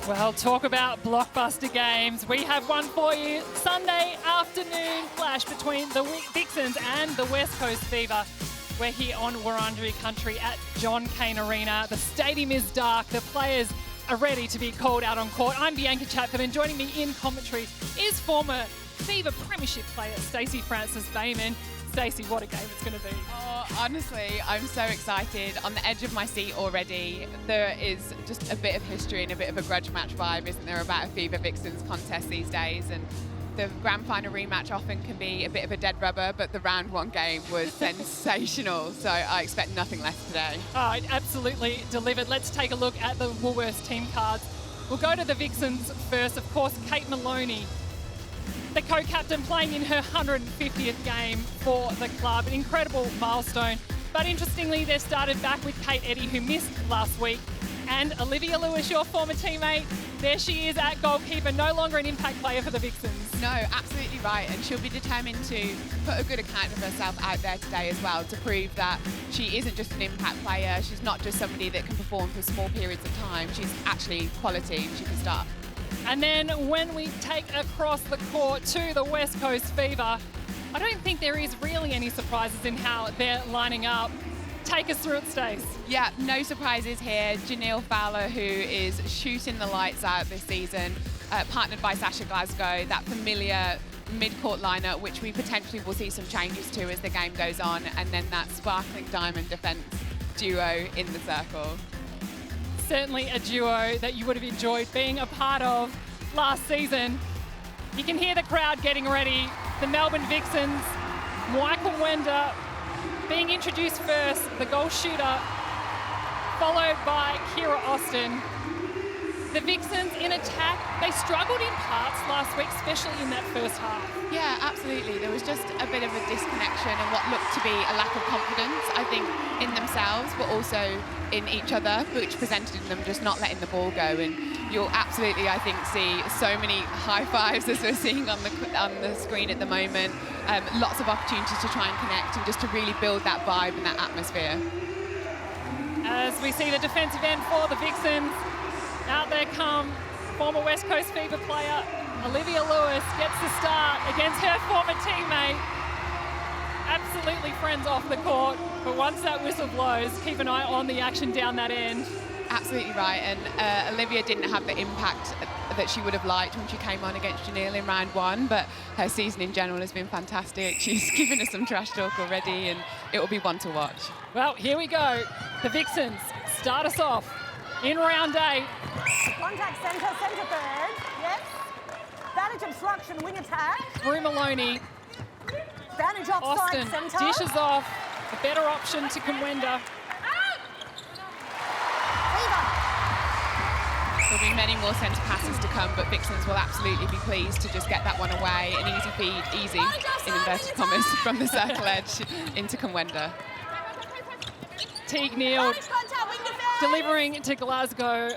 Well, talk about blockbuster games. We have one for you. Sunday afternoon clash between the Vixens and the West Coast Fever. We're here on Wurundjeri country at John Cain Arena. The stadium is dark. The players are ready to be called out on court. I'm Bianca Chatford, and joining me in commentary is former Fever Premiership player Stacey Francis-Bayman. Stacey, what a game it's going to be. Oh, honestly, I'm so excited. On the edge of my seat already. There is just a bit of history and a bit of a grudge match vibe, isn't there, about a Fever Vixens contest these days? And the grand final rematch often can be a bit of a dead rubber, but the round one game was sensational. So I expect nothing less today. Oh, it absolutely delivered. Let's take a look at the Woolworths team cards. We'll go to the Vixens first. Of course, Kate Maloney, the co-captain, playing in her 150th game for the club. An incredible milestone. But interestingly, they started back with Kate Eddy, who missed last week. And Olivia Lewis, your former teammate, there she is at goalkeeper, no longer an impact player for the Vixens. No, absolutely right. And she'll be determined to put a good account of herself out there today as well, to prove that she isn't just an impact player. She's not just somebody that can perform for small periods of time. She's actually quality and she can start. And then when we take across the court to the West Coast Fever, I don't think there is really any surprises in how they're lining up. Take us through it, Stace. Yeah, no surprises here. Janelle Fowler, who is shooting the lights out this season, partnered by Sasha Glasgow, that familiar mid-court lineup, which we potentially will see some changes to as the game goes on, and then that sparkling diamond defence duo in the circle. Certainly a duo that you would have enjoyed being a part of last season. You can hear the crowd getting ready. The Melbourne Vixens, Michael Wender being introduced first, the goal shooter, followed by Kira Austin. The Vixens in attack, they struggled in parts last week, especially in that first half. Yeah, absolutely. There was just a bit of a disconnection and what looked to be a lack of confidence, I think, in themselves, but also in each other, which presented in them just not letting the ball go. And you'll absolutely, I think, see so many high fives as we're seeing on the screen at the moment. Lots of opportunities to try and connect and just to really build that vibe and that atmosphere. As we see the defensive end for the Vixens, out there come former West Coast Fever player Olivia Lewis, gets the start against her former teammate. Absolutely friends off the court, but once that whistle blows, keep an eye on the action down that end. Absolutely right, and Olivia didn't have the impact that she would have liked when she came on against Janelle in round one, but her season in general has been fantastic. She's given us some trash talk already, and it will be one to watch. Well, here we go. The Vixens start us off in round 8. Contact centre, centre third, yes. Advantage obstruction, wing attack. Through Maloney. Advantage offside Austin centre. dishes off. A better option to Kumwenda. There'll be many more centre passes to come, but Vixens will absolutely be pleased to just get that one away. An easy feed, easy, in inverted commas, from the circle edge into Kumwenda. Teague Neal delivering to Glasgow.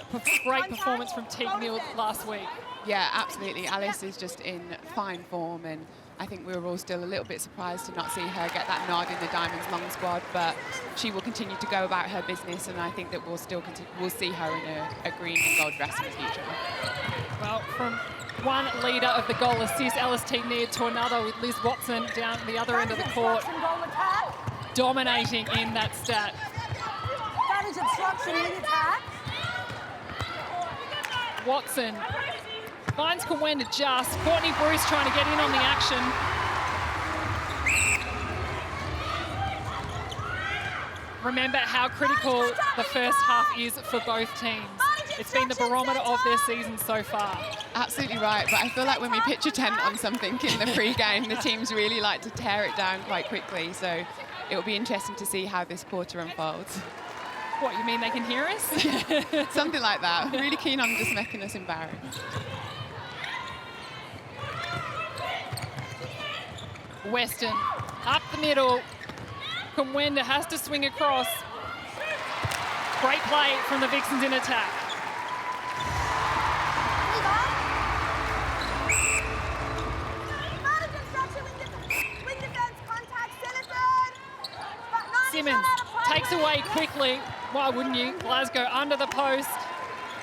Great performance from Teague Neal last week. Yeah, absolutely. Alice is just in fine form, and I think we were all still a little bit surprised to not see her get that nod in the Diamonds long squad, but she will continue to go about her business, and I think that we'll still we'll see her in a green and gold dress in the future. Well, from one leader of the goal assist, Alice Teague Neal, to another with Liz Watson down the other end of the court, dominating in that stat. Advantage obstruction, wing attack. Watson finds Kumwenda just. Courtney Bruce trying to get in on the action. Remember how critical the first half is for both teams. It's been the barometer of their season so far. Absolutely right, but I feel like when we pitch a tent on something in the pre-game, the teams really like to tear it down quite quickly, so it'll be interesting to see how this quarter unfolds. What, you mean they can hear us? Something like that. Really keen on just making us embarrassed. Weston up the middle. Kumwenda has to swing across. Great play from the Vixens in attack. Simmons takes away quickly. Why wouldn't you? Glasgow under the post.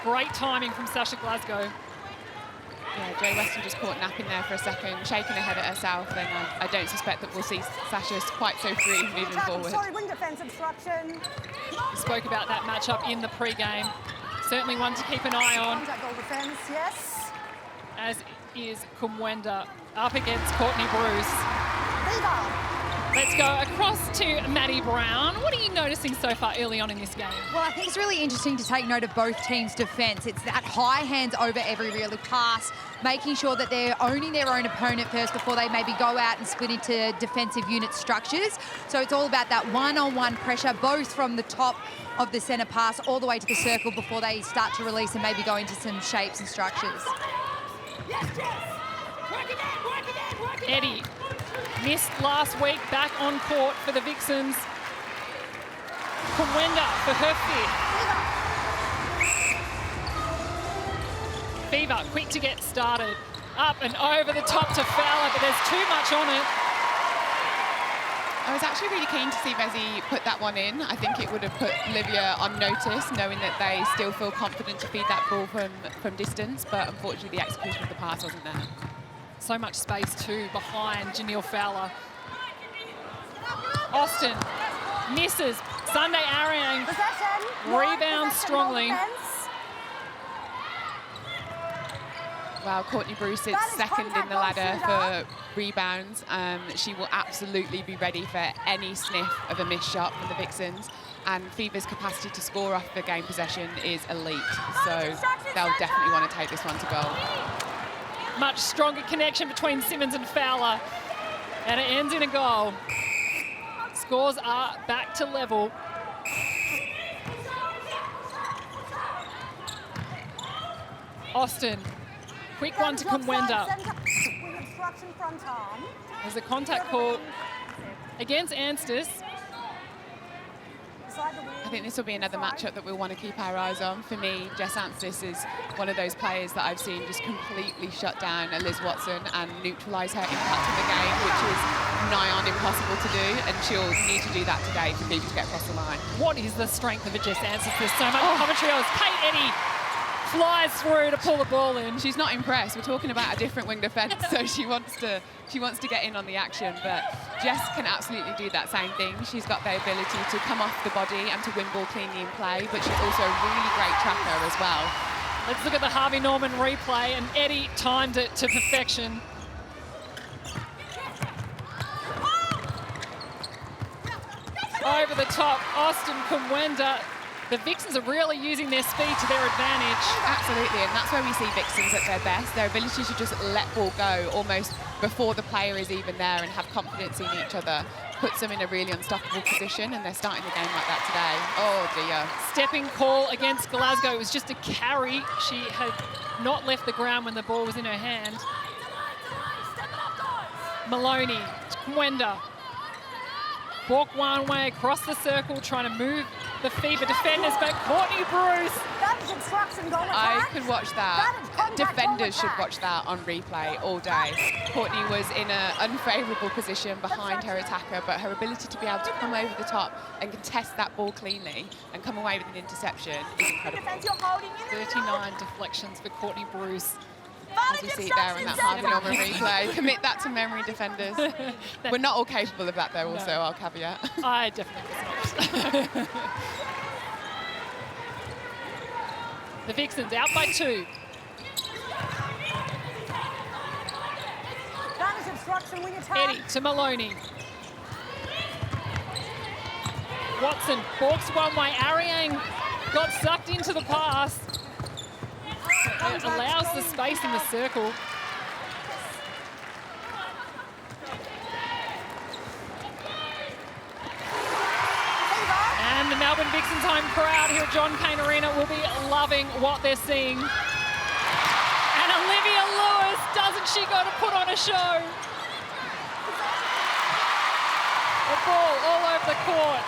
Great timing from Sasha Glasgow. Yeah, Jo Weston just caught napping there for a second, shaking her head at herself, and I don't suspect that we'll see Sasha quite so free moving forward. Sorry, wing defence obstruction. We spoke about that matchup in the pre-game. Certainly one to keep an eye on. Contact goal defence, yes. As is Kumwenda up against Courtney Bruce. Viva. Let's go across to Maddie Brown. What are you noticing so far early on in this game? Well, I think it's really interesting to take note of both teams' defence. It's that high hands over every really pass, making sure that they're owning their own opponent first before they maybe go out and split into defensive unit structures. So it's all about that one-on-one pressure, both from the top of the centre pass all the way to the circle before they start to release and maybe go into some shapes and structures. Yes, Jess. Work it in, work it in, work it in. Eddie missed last week, back on court for the Vixens. Kumwenda for her fifth. Fever, quick to get started. Up and over the top to Fowler, but there's too much on it. I was actually really keen to see Vezi put that one in. I think it would have put Livia on notice, knowing that they still feel confident to feed that ball from distance, but unfortunately the execution of the pass wasn't there. So much space too behind Janelle Fowler. Austin misses. Sunday Ariang Possession. rebounds strongly. Well, Courtney Bruce is That is second in contact the goal ladder shooter. for rebounds. She will absolutely be ready for any sniff of a missed shot from the Vixens. And Fever's capacity to score off the game possession is elite. So they'll definitely want to take this one to goal. Much stronger connection between Simmons and Fowler. And it ends in a goal. Scores are back to level. Austin, quick one to Kumwenda. Wing obstruction front arm. There's a contact call against Anstis. Beside the wing. I think this will be another matchup that we'll want to keep our eyes on. For me, Jess Anstis is one of those players that I've seen just completely shut down Liz Watson and neutralise her impact in the game, which is nigh on impossible to do, and she'll need to do that today for people to get across the line. What is the strength of a Jess Anstis? There's so much commentary on this. Kate Eddy flies through to pull the ball in. She's not impressed. We're talking about a different wing defence, so she wants to get in on the action. But Jess can absolutely do that same thing. She's got the ability to come off the body and to win ball cleanly in play, but she's also a really great tracker as well. Let's look at the Harvey Norman replay, and Eddie timed it to perfection. Over the top, Austin Kumwenda. The Vixens are really using their speed to their advantage. Absolutely, and that's where we see Vixens at their best. Their ability to just let ball go almost before the player is even there and have confidence in each other puts them in a really unstoppable position, and they're starting the game like that today. Oh dear. Stepping call against Glasgow. It was just a carry. She had not left the ground when the ball was in her hand. Maloney, Kumwenda. Walk one way across the circle, trying to move the Fever defenders, but Courtney Bruce. That is obstruction goal attack. I could watch that. That is contact Defenders goal should attack. watch that on replay all day. Courtney was in an unfavourable position behind her attacker, but her ability to be able to come over the top and contest that ball cleanly and come away with an interception is incredible. Defense, you're holding in. 39 deflections for Courtney Bruce. As we see it there on that Harvey Norman replay. Commit that to memory, defenders. We're not all capable of that, though, also, No. I'll caveat. I definitely was not. The Vixens out by 2. That is obstruction wing attack. Eddie to Maloney. Watson walks one way. Ariang got sucked into the pass. It allows the space in the circle. And the Melbourne Vixens home crowd here at John Cain Arena will be loving what they're seeing. And Olivia Lewis, doesn't she got to put on a show? The ball all over the court.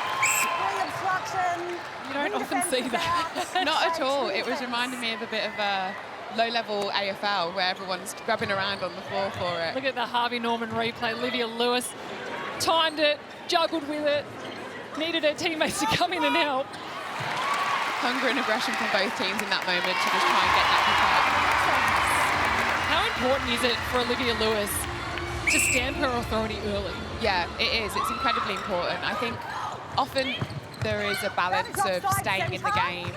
Wing obstruction. You don't Wing often defense see is that. out. Not at all. Wing It was defense. reminding me of a bit of a low-level AFL where everyone's grabbing around on the floor for it. Look at the Harvey Norman replay. Olivia Lewis timed it, juggled with it, needed her teammates to come in and help. hunger and aggression from both teams in that moment to just try and get that pick up. How important is it for Olivia Lewis to stamp her authority early? Yeah, it is. It's incredibly important. I think often there is a balance of staying in the game,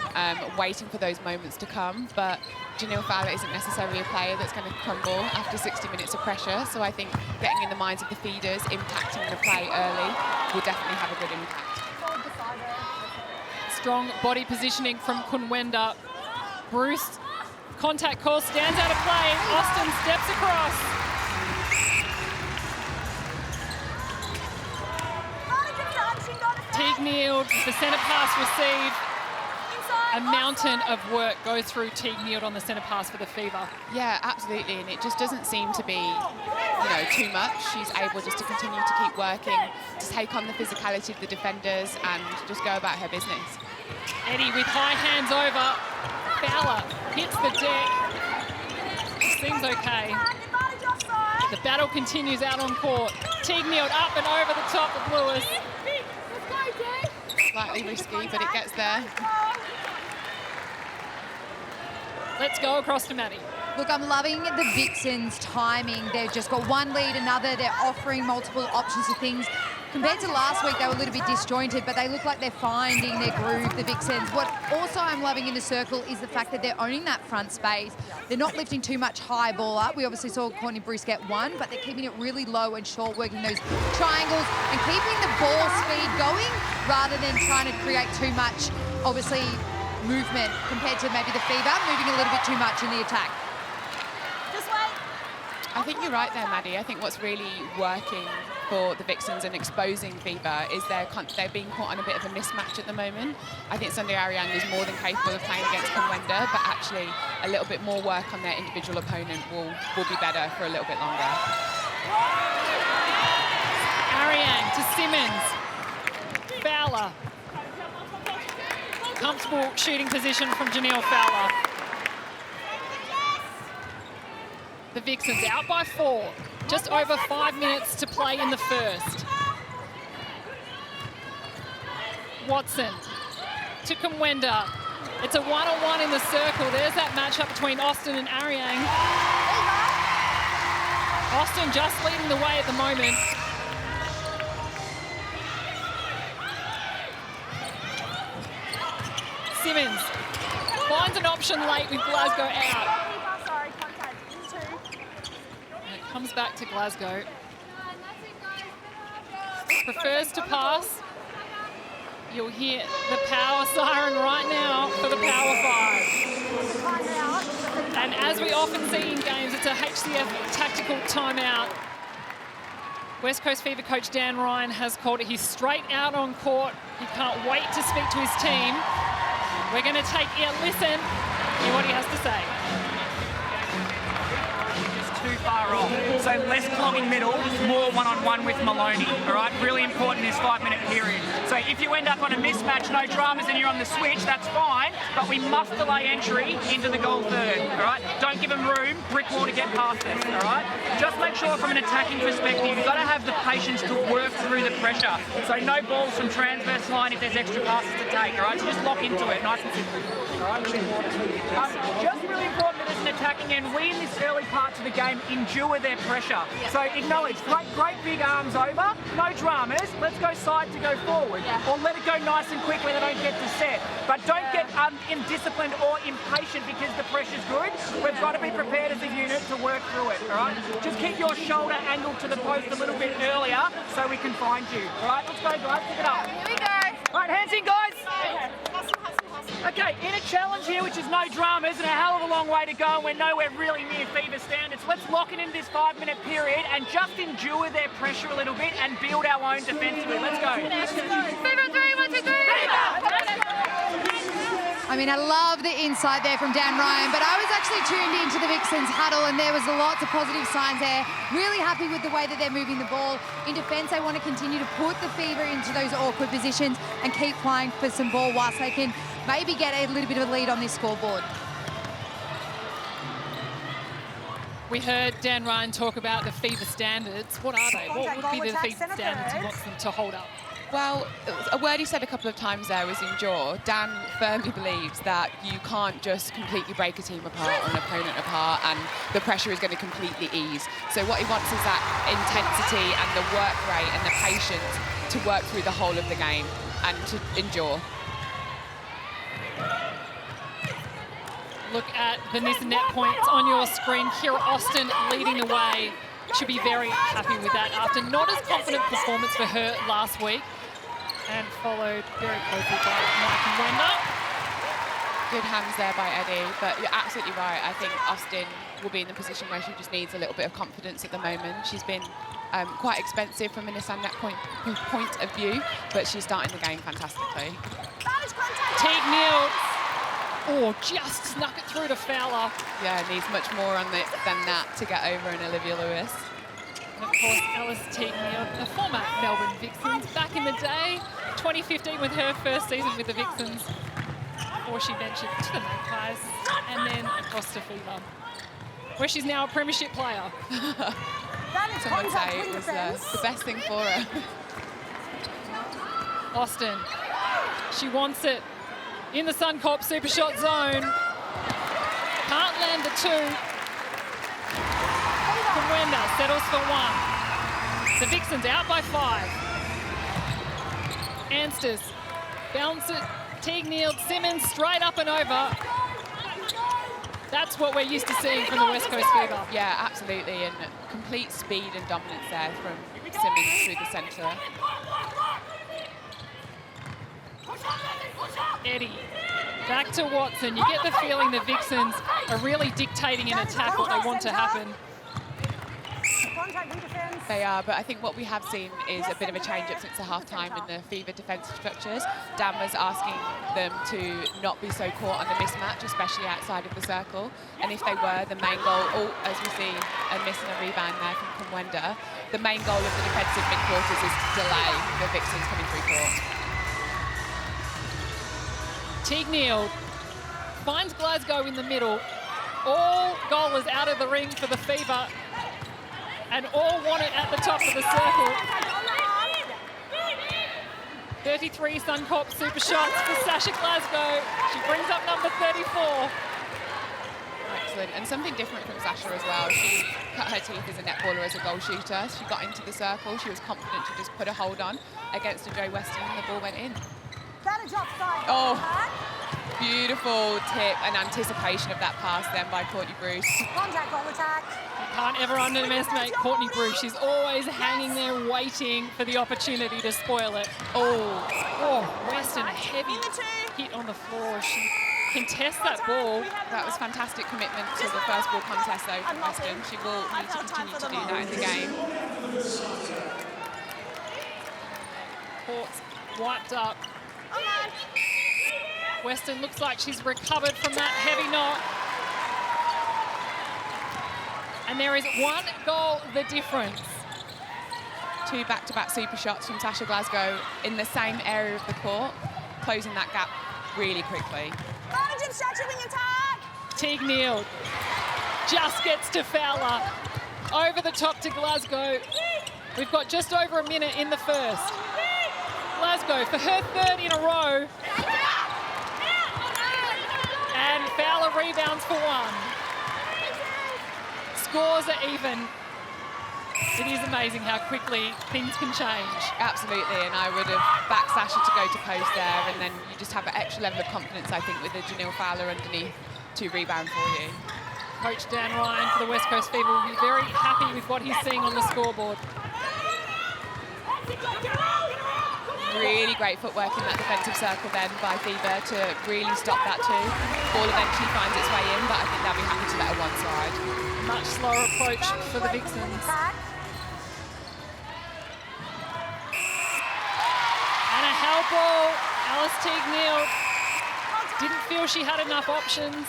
waiting for those moments to come, but Janelle Fowler isn't necessarily a player that's going to crumble after 60 minutes of pressure, so I think getting in the minds of the feeders, impacting the play early, will definitely have a good impact. Strong body positioning from Kunwenda. Bruce, contact call, stands out of play. Austin steps across. Teague Neal, the centre pass received. A mountain of work goes through Teague Neal on the centre pass for the Fever. Yeah, absolutely, and it just doesn't seem to be, too much. She's able just to continue to keep working, to take on the physicality of the defenders and just go about her business. Eddie with high hands over. Fowler hits the deck. Seems okay. The battle continues out on court. Teague Neal up and over the top of Lewis. Slightly risky, but it gets there. Let's go across to Maddie. Look, I'm loving the Vixens' timing. They've just got one lead, another. They're offering multiple options of things. Compared to last week, they were a little bit disjointed, but they look like they're finding their groove, the Vixens. What also I'm loving in the circle is the fact that they're owning that front space. They're not lifting too much high ball up. We obviously saw Courtney Bruce get one, but they're keeping it really low and short, working those triangles and keeping the ball speed going rather than trying to create too much, obviously, movement compared to maybe the Fever, moving a little bit too much in the attack. I think you're right there, Maddie. I think what's really working for the Vixens and exposing Fever is they're being caught on a bit of a mismatch at the moment. I think Sunday Ariang is more than capable of playing against Conwenda, but actually a little bit more work on their individual opponent will be better for a little bit longer. Ariang to Simmons. Fowler. Comfortable shooting position from Janelle Fowler. The Vixens out by 4. Just over 5 minutes to play in the first. Watson to Kumwenda. It's a one-on-one in the circle. There's that matchup between Austin and Ariang. Austin just leading the way at the moment. Simmons finds an option late with Glasgow out. And it comes back to Glasgow. Prefers to pass. You'll hear the power siren right now for the Power 5. And as we often see in games, it's a HCF tactical timeout. West Coast Fever coach Dan Ryan has called it. He's straight out on court. He can't wait to speak to his team. We're going to take a listen, hear what he has to say. Too far off. So less clogging middle, more one-on-one with Maloney, all right? Really important in this 5-minute period. So if you end up on a mismatch, no dramas, and you're on the switch, that's fine, but we must delay entry into the goal third, all right? Don't give them room, brick wall to get past us, all right? Just make sure from an attacking perspective, you've got to have the patience to work through the pressure. So no balls from transverse line if there's extra passes to take, all right? So just lock into it, nice and simple. All right, really important. Just really important that as an attacking end, we in this early part of the game endure their pressure. Yeah. So acknowledge, great big arms over, no dramas, let's go side to go forward. Yeah. Or let it go nice and quick where they don't get to set. But don't get indisciplined or impatient because the pressure's good. We've got to be prepared as a unit to work through it, all right? Just keep your shoulder angled to the post a little bit earlier so we can find you. All right, let's go guys, pick it up. Here we go. All right, hands in guys. Okay, in a challenge here, which is no dramas and a hell of a long way to go, and we're nowhere really near Fever standards. Let's lock it in this 5-minute period and just endure their pressure a little bit and build our own defensively. Let's go. Fever 3, 1, 2, 3. I mean, I love the insight there from Dan Ryan, but I was actually tuned into the Vixens huddle and there was lots of positive signs there. Really happy with the way that they're moving the ball. In defence, they want to continue to put the Fever into those awkward positions and keep playing for some ball whilst they can maybe get a little bit of a lead on this scoreboard. We heard Dan Ryan talk about the Fever standards. What are they? What would be the Fever standards he wants them to hold up? Well, a word he said a couple of times there was endure. Dan firmly believes that you can't just completely break a team apart or an opponent apart and the pressure is going to completely ease. So what he wants is that intensity and the work rate and the patience to work through the whole of the game and to endure. Look at the net points on your screen. Kira Austin leading the way. Should be very happy with that after not as confident performance for her last week. And followed very closely by Mike Wender. Good hands there by Eddie, but you're absolutely right. I think Austin will be in the position where she just needs a little bit of confidence at the moment. She's been quite expensive from an net point of view, but she's starting the game fantastically. Teague Neal. Oh, just snuck it through to Fowler. Yeah, needs much more on than that to get over an Olivia Lewis. And of course, Alice Teague Neal, the former Melbourne Vixens, back in the day, 2015 with her first season with the Vixens, before she ventured to the Magpies and then across to Fever, where she's now a premiership player. Some would say it was the best thing for her. Austin, she wants it in the Suncorp super shot zone. Can't land the two. Wender settles for one. The Vixens out by 5. Ansters bounce it. Teague Neal, Simmons straight up and over. That's what we're used to seeing from the West Coast Fever. Yeah, absolutely, and complete speed and dominance there from Simmons through the centre. Eddie, back to Watson. You get the feeling the Vixens are really dictating in attack what they want to happen. They are, but I think what we have seen is a bit of a change-up since the half-time in the Fever defensive structures. Dan was asking them to not be so caught on the mismatch, especially outside of the circle. And if they were, the main goal, as we see, a miss and a rebound there from Kumwenda, the main goal of the defensive mid-quarters is to delay the Vixens coming through court. Teague Neal finds Glasgow in the middle. All goalers out of the ring for the Fever. And all want it at the top of the circle. 33 Suncorp super shots for Sasha Glasgow. She brings up number 34. Excellent, and something different from Sasha as well. She cut her teeth as a netballer, as a goal shooter. She got into the circle. She was confident to just put a hold on against a Joe Weston, and the ball went in. Oh, beautiful tip and anticipation of that pass then by Courtney Bruce. Contact on attack. You can't ever underestimate Courtney Bruce. She's always hanging there waiting for the opportunity to spoil it. Oh, Weston, a heavy hit on the floor. She contests that ball. That was fantastic commitment to the first ball contest though from Weston. She will need to continue to do that in the game. Court's wiped up. Weston looks like she's recovered from that heavy knock. And there is one goal the difference. 2 back-to-back super shots from Sasha Glasgow in the same area of the court, closing that gap really quickly. Teague Neal just gets to Fowler. Over the top to Glasgow. We've got just over a minute in the first. Glasgow for her 3rd in a row. And Fowler rebounds for 1. Scores are even. It is amazing how quickly things can change. Absolutely, and I would have backed Sasha to go to post there, and then you just have an extra level of confidence, I think, with the Janelle Fowler underneath to rebound for you. Coach Dan Ryan for the West Coast Fever will be very happy with what he's seeing on the scoreboard. Really great footwork in that defensive circle then by Fever to really stop that too. Ball eventually finds its way in, but I think they'll be happy to let her one side. Much slower approach for the Vixens. And a help ball. Alice Teague Neal didn't feel she had enough options.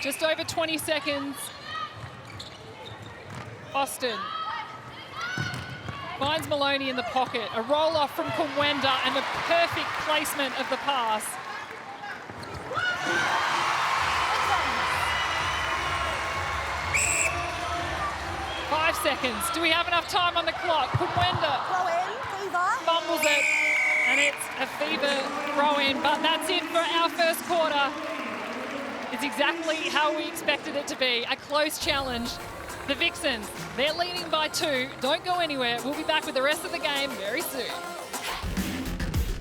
Just over 20 seconds. Austin finds Maloney in the pocket. A roll-off from Kumwenda and the perfect placement of the pass. Five seconds. Do we have enough time on the clock? Kumwenda. Throw in, Fever. fumbles it, and it's a Fever throw-in, but that's it for our first quarter. It's exactly how we expected it to be, a close challenge. The Vixens, they're leading by 2. Don't go anywhere. We'll be back with the rest of the game very soon.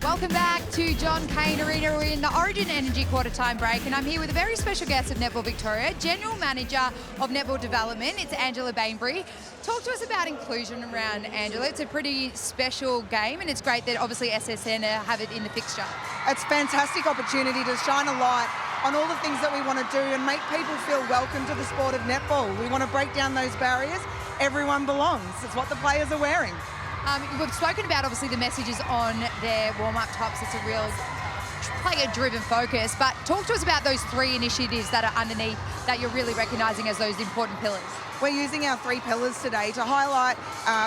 Welcome back to John Cain Arena. We're in the Origin Energy quarter-time break, and I'm here with a very special guest of Netball Victoria, General Manager of Netball Development. It's Angela Bainbury. Talk to us about inclusion around Angela. It's a pretty special game, and it's great that obviously SSN have it in the fixture. It's a fantastic opportunity to shine a light on all the things that we want to do and make people feel welcome to the sport of netball. We want to break down those barriers. Everyone belongs. It's what the players are wearing. We've spoken about, obviously, the messages on their warm-up tops. It's a real player-driven focus. But talk to us about those 3 initiatives that are underneath that you're really recognising as those important pillars. We're using our 3 pillars today to highlight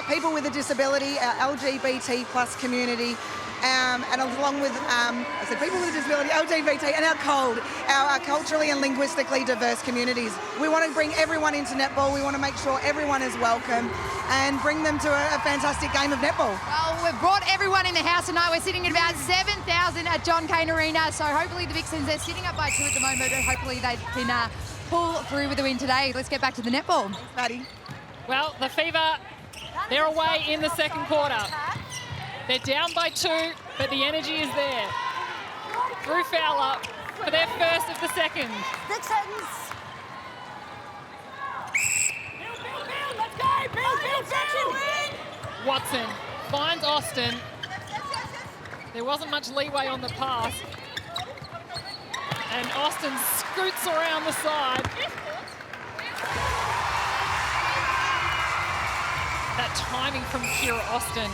people with a disability, our LGBT plus community, and along with, people with a disability, LGBT, and our COLD, our culturally and linguistically diverse communities. We want to bring everyone into netball. We want to make sure everyone is welcome and bring them to a fantastic game of netball. Well, we've brought everyone in the house tonight. We're sitting at about 7,000 at John Cain Arena. So hopefully the Vixens, they're sitting up by 2 at the moment, but hopefully they can pull through with the win today. Let's get back to the netball. Thanks, Maddie. Well, the Fever, they're away in the second quarter. They're down by 2, but the energy is there. Drew Fowler for their first of the second. Vixens. Build, let's go. Build. Watson finds Austin. There wasn't much leeway on the pass. And Austin scoots around the side. That timing from Kira Austin.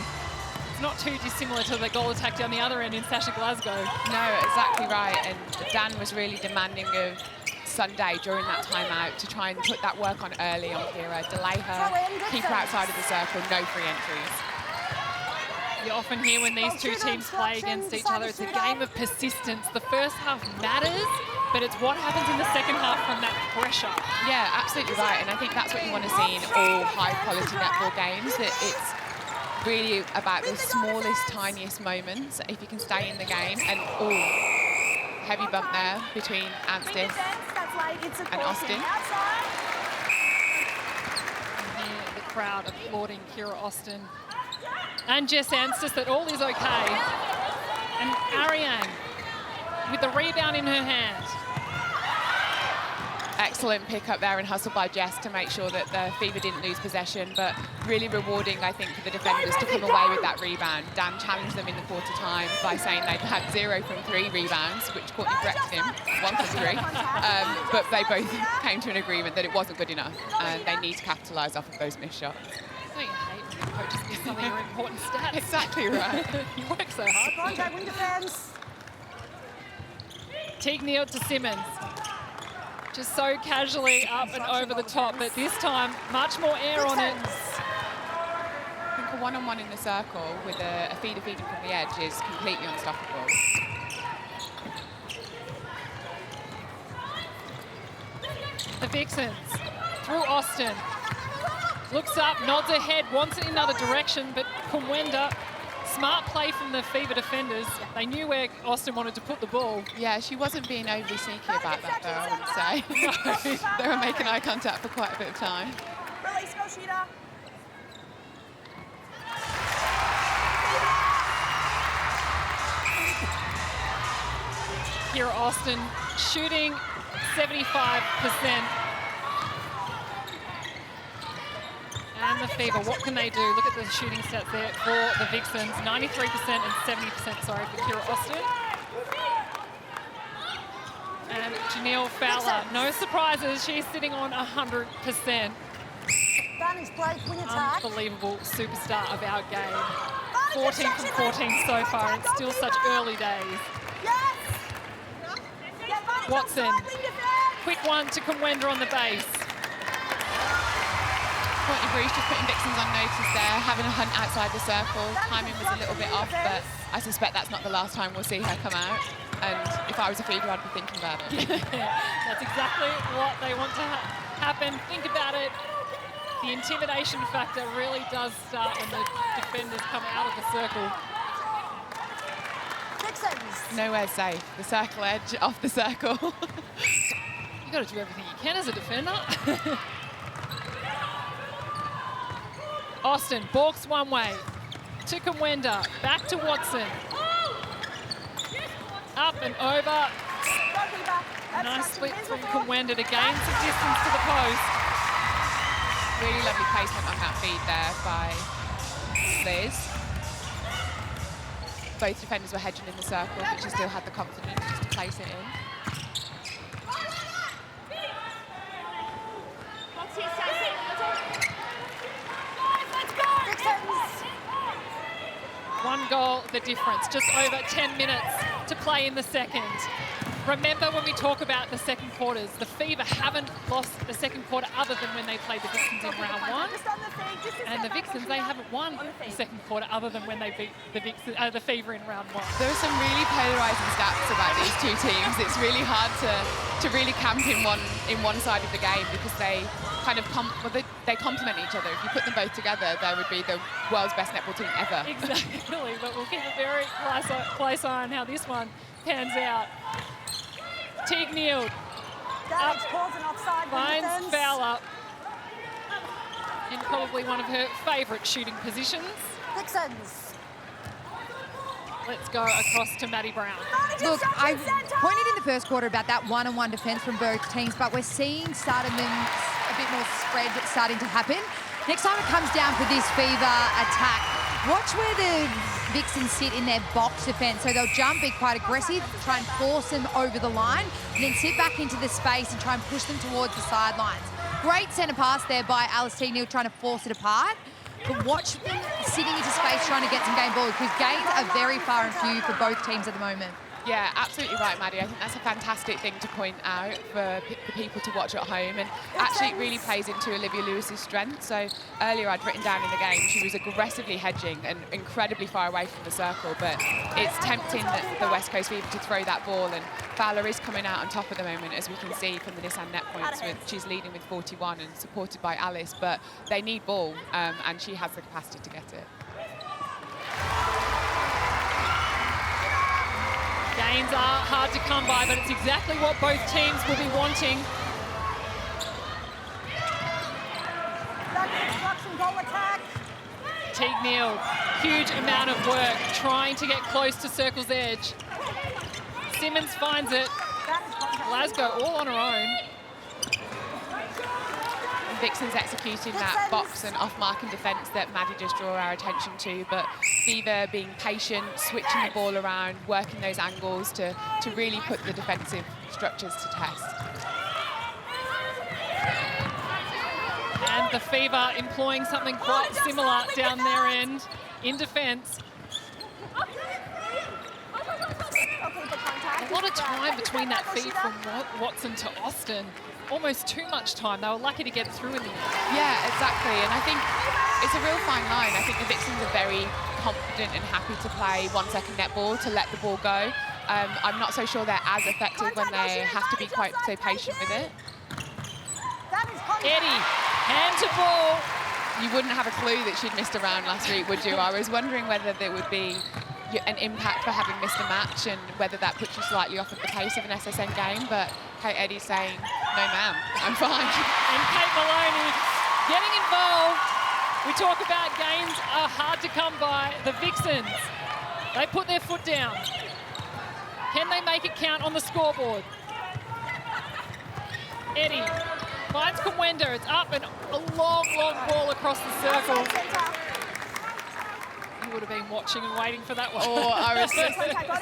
It's not too dissimilar to the goal attack down the other end in Sasha Glasgow. No, exactly right. And Dan was really demanding of Sunday during that timeout to try and put that work on early on Kira, delay her, keep her outside of the circle, no free entries. You often hear when these two teams play against each other, it's a game of persistence. The first half matters, but it's what happens in the second half from that pressure. Yeah, absolutely right. And I think that's what you want to see in all high-quality netball games, that it's really about the smallest, tiniest moments, if you can stay in the game. And, heavy bump there between Anstis and Austin. And the crowd applauding Kira Austin. And Jess Anstis that all is okay. And Ariane with the rebound in her hand. Excellent pick up there and hustle by Jess to make sure that the Fever didn't lose possession, but really rewarding, I think, for the defenders to come away with that rebound. Dan challenged them in the quarter time by saying they'd had 0 from 3 rebounds, which Courtney corrected him, 1 from 3. But they both came to an agreement that it wasn't good enough and they need to capitalise off of those missed shots. Don't you hate when coaches miss some of your important stats? Exactly right. You work so hard. Contact, wing defense. Teague Neal to Simmons. Just so casually up and over the top, but this time much more air on it. I think a one-on-one in the circle with a feeder feeding from the edge is completely unstoppable. The Vixens through Austin. Looks up, nods ahead, wants it in another direction, but Kumwenda, smart play from the Fever defenders. They knew where Austin wanted to put the ball. Yeah, she wasn't being overly sneaky about that, though, I wouldn't say. They were making eye contact for quite a bit of time. Release, go Sheeta. Kira Austin shooting 75%. And the Fever, what can they do? Look at the shooting stats there for the Vixens. 93% and 70%, sorry, for Kira Austin. And Janelle Fowler, no surprises, she's sitting on 100%. Advantage break, wing attack. Unbelievable superstar of our game. 14 from 14 so far, and it's still such early days. Yes. Watson, quick one to Kumwenda on the base. Courtney Bruce just putting Vixens on notice there, having a hunt outside the circle. Timing was a little bit off, but I suspect that's not the last time we'll see her come out. And if I was a Fever, I'd be thinking about it. That's exactly what they want to happen. Think about it. The intimidation factor really does start when the defenders come out of the circle. Nowhere safe. The circle edge off the circle. You got to do everything you can as a defender. Austin balks one way to Kamwenda, back to Watson. Up and over. Nice split from Kamwenda to gain some distance to the post. Really lovely placement on that feed there by Liz. Both defenders were hedging in the circle, but she still had the confidence just to place it in. One goal, the difference. Just over 10 minutes to play in the second. Remember when we talk about the second quarters, the Fever haven't lost the second quarter other than when they played the Vixens in round one. And the Vixens, they haven't won the second quarter other than when they beat the Fever in round one. There are some really polarising stats about these two teams. It's really hard to really camp in one side of the game because they kind of they complement each other. If you put them both together, they would be the world's best netball team ever. Exactly, but we'll keep a very close eye on how this one pans out. Teague Neal finds Fowler in probably one of her favourite shooting positions. Vixens. Let's go across to Maddie Brown. Look, I pointed in the first quarter about that one-on-one defence from both teams, but we're seeing a bit more spread starting to happen. Next time it comes down for this Fever attack, watch where the Vixens sit in their box defence. So they'll jump, be quite aggressive, try and force them over the line, and then sit back into the space and try and push them towards the sidelines. Great centre pass there by Alice Teague Neal trying to force it apart. But watch them sitting into space trying to get some game ball because games are very far and few for both teams at the moment. Yeah, absolutely right, Maddie. I think that's a fantastic thing to point out for the people to watch at home, and actually it really plays into Olivia Lewis's strength. So earlier I'd written down in the game she was aggressively hedging and incredibly far away from the circle, but it's tempting that the West Coast Fever to throw that ball, and Fowler is coming out on top at the moment, as we can see from the Nissan net points. She's leading with 41 and supported by Alice, but they need ball, and she has the capacity to get it. Gains are hard to come by, but it's exactly what both teams will be wanting. Teague Neal, huge amount of work trying to get close to circle's edge. Simmons finds it. Glasgow all on her own. Vixens executing that box and off-marking defence that Maddie just drew our attention to, but Fever being patient, switching the ball around, working those angles to really put the defensive structures to test. And the Fever employing something quite similar down their end in defence. A lot of time between that feed from Watson to Austin. Almost too much time. They were lucky to get it through in the end. Yeah, exactly. And I think it's a real fine line. I think the Vixens are very confident and happy to play 1 second netball, to let the ball go. I'm not so sure they're as effective when they have to be quite so patient with it. Eddie, hand to ball. You wouldn't have a clue that she'd missed a round last week, would you? I was wondering whether there would be an impact for having missed a match and whether that puts you slightly off of the pace of an SSN game, but Kate Eddie's saying, no ma'am, I'm fine. And Kate Maloney getting involved. We talk about games are hard to come by. The Vixens, they put their foot down. Can they make it count on the scoreboard? Eddie finds Kamwenda, it's up and a long ball across the circle. You would have been watching and waiting for that one. Oh, I was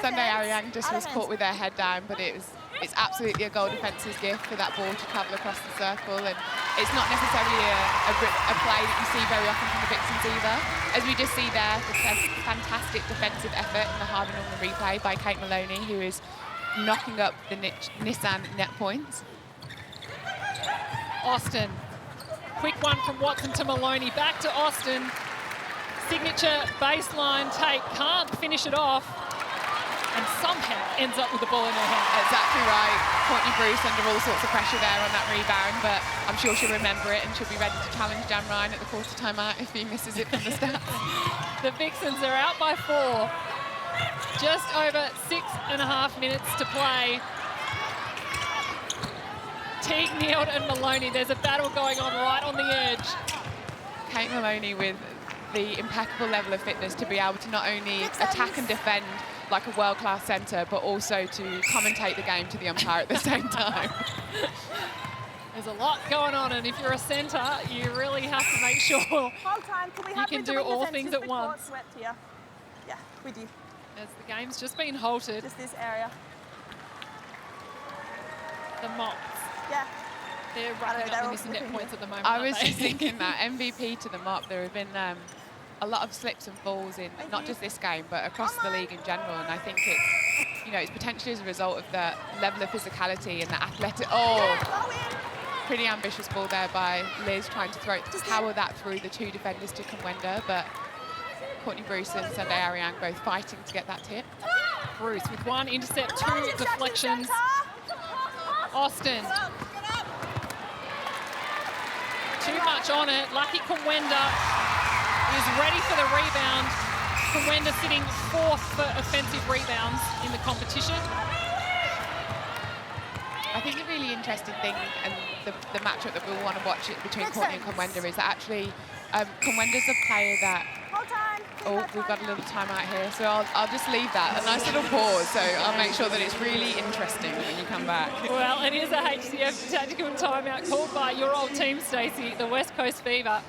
Sunday Ariang just was caught with their head down, but it's absolutely a goal defence's gift for that ball to travel across the circle, and it's not necessarily a play that you see very often from the Vixens either. As we just see there, the fantastic defensive effort in the Harvey Norman replay by Kate Maloney, who is knocking up the Nissan net points. Austin, quick one from Watson to Maloney, back to Austin. Signature baseline take, can't finish it off, and somehow ends up with the ball in her hand. Exactly right. Courtney Bruce under all sorts of pressure there on that rebound, but I'm sure she'll remember it and she'll be ready to challenge Jan Ryan at the quarter time out if he misses it from the stats. The Vixens are out by 4. Just over 6.5 minutes to play. Teague, Neald and Maloney. There's a battle going on right on the edge. Kate Maloney with the impeccable level of fitness to be able to not only attack and defend like a world-class centre, but also to commentate the game to the umpire at the same time. There's a lot going on, and if you're a centre, you really have to make sure Hold time. Can we you have can with the do wing all defence things just at before once. it's swept here? Yeah, with you. As the game's just been halted. Just this area. The Mops. Yeah. They're I running know, they're up all the missing net slipping points at the moment. I aren't was they? just thinking that MVP to the Mop. There have been a lot of slips and falls in not just this game, but across the league in general. And I think it's, you know, it's potentially as a result of the level of physicality and the athletic. Oh, pretty ambitious ball there by Liz, trying to power that through the two defenders to Kumwenda, but Courtney Bruce and Sunday Ariang both fighting to get that tip. Bruce with one intercept, two deflections. Austin. Too much on it. Lucky Kumwenda is ready for the rebound. Kumwenda sitting 4th for offensive rebounds in the competition. I think the really interesting thing and the matchup that we'll want to watch it between Courtney and Kumwenda is that actually Kumwenda's a player that... Hold time. Oh, we've got a little time out here, so I'll just leave that. A nice little pause, so I'll make sure that it's really interesting when you come back. Well, it is a HCF tactical timeout called by your old team, Stacey, the West Coast Fever.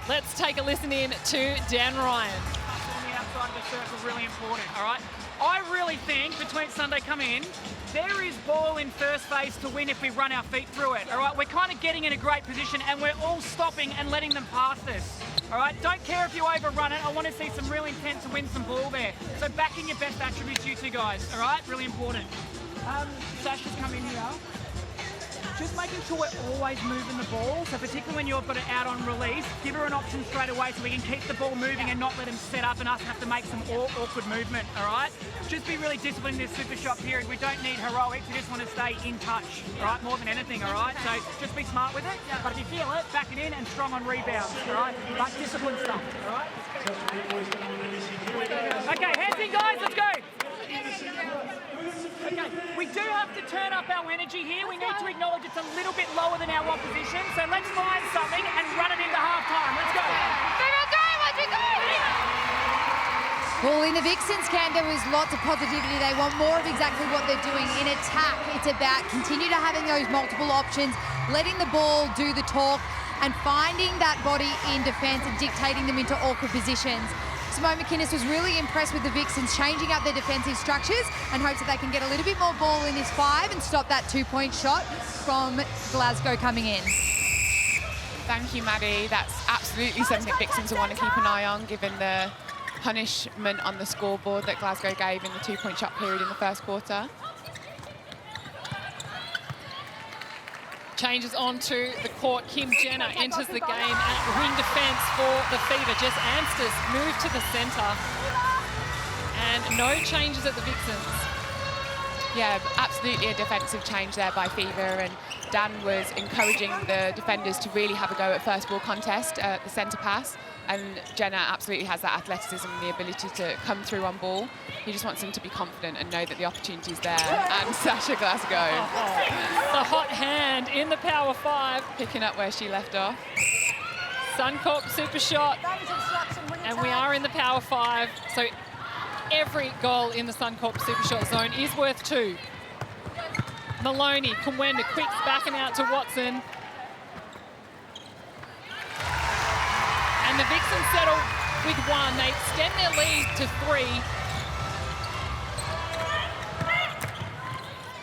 Let's take a listen in to Dan Ryan. On the outside of the circle, really important, all right? I really think between Sunday come in, there is ball in first phase to win if we run our feet through it, all right? We're kind of getting in a great position and we're all stopping and letting them pass us, all right? Don't care if you overrun it. I want to see some real intent to win some ball there. So backing your best attributes, you two guys, all right? Really important. Sasha's come in here. Just making sure we're always moving the ball. So particularly when you've got it out on release, give her an option straight away so we can keep the ball moving and not let him set up and us have to make some awkward movement, all right? Just be really disciplined in this super shot period. We don't need heroics. We just want to stay in touch, all right, more than anything, all right? So just be smart with it. But if you feel it, back it in and strong on rebounds, all right? But discipline stuff, all right? Okay, hands in, guys. Let's go. Okay, we do have to turn up our energy here. We need to acknowledge it's a little bit lower than our opposition. So let's find something and run it into halftime. Let's go. Well, in the Vixens camp, there was lots of positivity. They want more of exactly what they're doing in attack. It's about continue to having those multiple options, letting the ball do the talk, and finding that body in defence and dictating them into awkward positions. Simone McInnes was really impressed with the Vixens changing up their defensive structures and hopes that they can get a little bit more ball in this 5 and stop that 2-point shot from Glasgow coming in. Thank you, Maddie. That's absolutely something Vixens will want to keep an eye on, given the punishment on the scoreboard that Glasgow gave in the 2-point shot period in the first quarter. Changes onto the court. Kim Jenner enters the game at wing defence for the Fever. Jess Anstis moved to the centre. And no changes at the Vixens. Yeah, absolutely a defensive change there by Fever, and Dan was encouraging the defenders to really have a go at first ball contest at the centre pass, and Jenna absolutely has that athleticism and the ability to come through on ball. He just wants them to be confident and know that the opportunity is there. And Sasha Glasgow. The hot hand in the power 5. Picking up where she left off. Suncorp super shot. And we are in the power 5. So every goal in the Suncorp super shot zone is worth 2. Maloney, Kumwenda, Quicks backing out to Watson. And the Vixens settle with 1. They extend their lead to 3.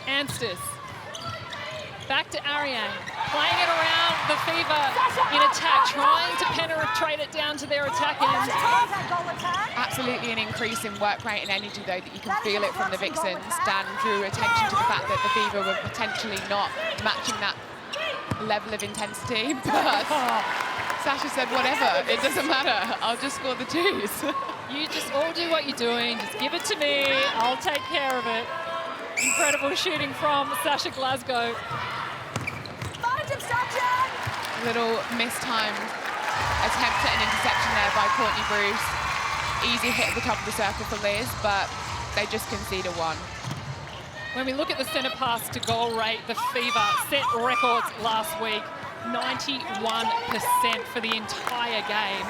Anstis. Back to Ariang. Playing it around the Fever in attack, trying to penetrate it down to their attack end. Absolutely an increase in work rate and energy, though, that you can feel it from the Vixens. Dan drew attention to the fact that the Fever were potentially not matching that level of intensity, but Sasha said, whatever, it doesn't matter, I'll just score the 2s. You just all do what you're doing, just give it to me, I'll take care of it. Incredible shooting from Sasha Glasgow. Little mistimed attempt at an interception there by Courtney Bruce. easy hit at the top of the circle for Liz, but they just conceded one. When we look at the centre pass to goal rate, the Fever set records last week, 91% for the entire game.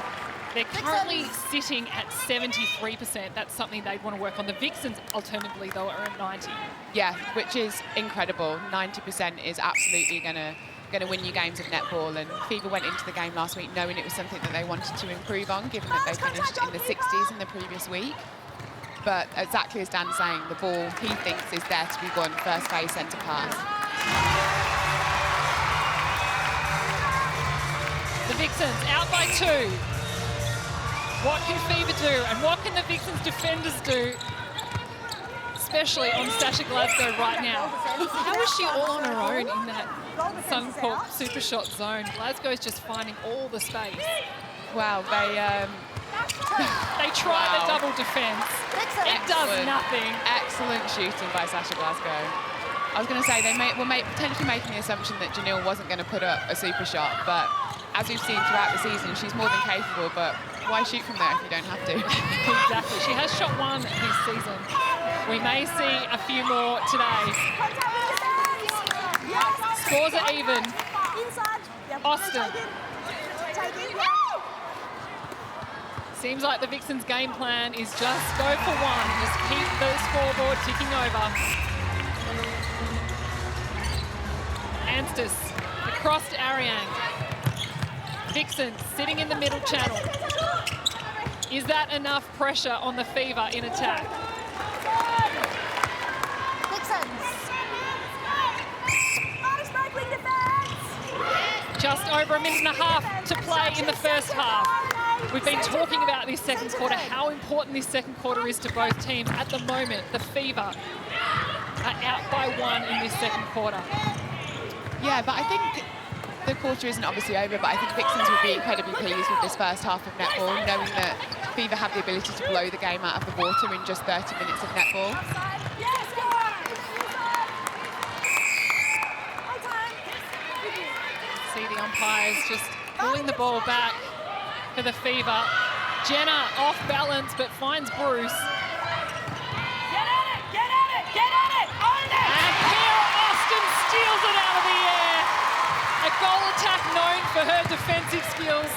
They're currently sitting at 73%. That's something they'd want to work on. The Vixens, alternatively, though, are at 90. Yeah, which is incredible. 90% is absolutely going to win you games of netball, and Fever went into the game last week knowing it was something that they wanted to improve on, given that they finished in the 60s in the previous week. But exactly as Dan's saying, the ball he thinks is there to be won, first phase centre pass. The Vixens out by 2. What can Fever do, and what can the Vixens defenders do, especially on Sasha Glasgow right now? How is she all on her own in that Suncorp super shot zone? Glasgow's just finding all the space. Wow, They try the double defence. It does nothing. Excellent shooting by Sasha Glasgow. I was going to say they were potentially making the assumption that Janelle wasn't going to put up a super shot, but as we've seen throughout the season, she's more than capable, but why shoot from there if you don't have to? Exactly. She has shot 1 this season. We may see a few more today. Scores are even. Austin. Seems like the Vixens' game plan is just go for 1. Just keep the scoreboard ticking over. Anstis across to Ariang. Vixens sitting in the middle channel. Is that enough pressure on the Fever in attack? Just over a minute and a half to play in the first half. We've been talking about this second quarter, how important this second quarter is to both teams. At the moment, the Fever are out by 1 in this second quarter. Yeah, but I think the quarter isn't obviously over, but I think Vixens would be incredibly pleased with this first half of netball, knowing that Fever have the ability to blow the game out of the water in just 30 minutes of netball. See the umpires just pulling the ball back for the Fever. Jenna off balance, but finds Bruce. Get at it! Own it! And Kira Austin steals it out of the air. A goal attack known for her defensive skills.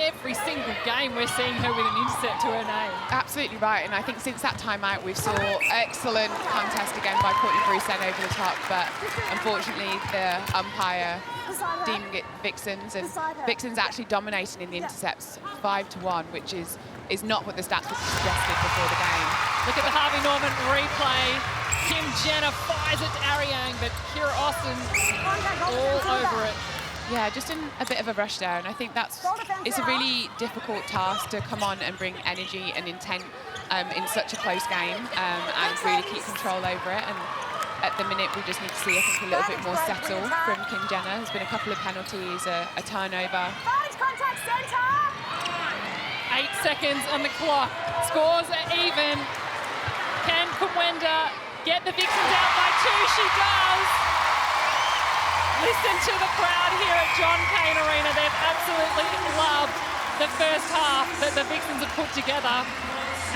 Every single game we're seeing her with an intercept to her name. Absolutely right, and I think since that timeout we've saw excellent contest again by Courtney Bruce then over the top, but unfortunately the umpire deeming it Vixens, and Vixens actually dominating in the intercepts 5-1, which is not what the stats would have suggested before the game. Look at the Harvey Norman replay. Kim Jenner fires it to Ariang, but Kira Austin all over it. Yeah, just in a bit of a rush there, and I think it's a really difficult task to come on and bring energy and intent in such a close game and really keep control over it. And at the minute, we just need to see, I think, a little bit more settle from Kim Jenner. There's been a couple of penalties, a turnover. 8 seconds on the clock. Scores are even. Can Kumwenda get the Vixens out by 2? She does. Listen to the crowd here at John Cain Arena. They've absolutely loved the first half that the Vixens have put together.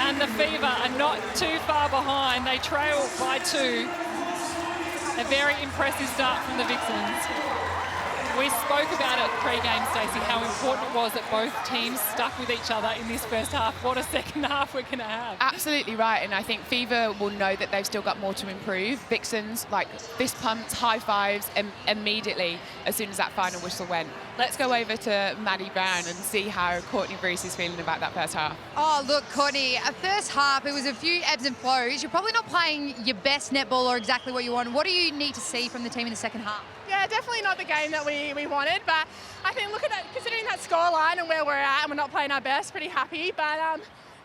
And the Fever are not too far behind. They trail by 2. A very impressive start from the Vixens. We spoke about it pre-game, Stacey, how important it was that both teams stuck with each other in this first half. What a second half we're going to have. Absolutely right, and I think Fever will know that they've still got more to improve. Vixens, like fist pumps, high fives immediately as soon as that final whistle went. Let's go over to Maddie Brown and see how Courtney Bruce is feeling about that first half. Oh, look, Courtney, first half, it was a few ebbs and flows. You're probably not playing your best netball or exactly what you want. What do you need to see from the team in the second half? Yeah, definitely not the game that we wanted, but I think looking at considering that scoreline and where we're at and we're not playing our best, pretty happy. But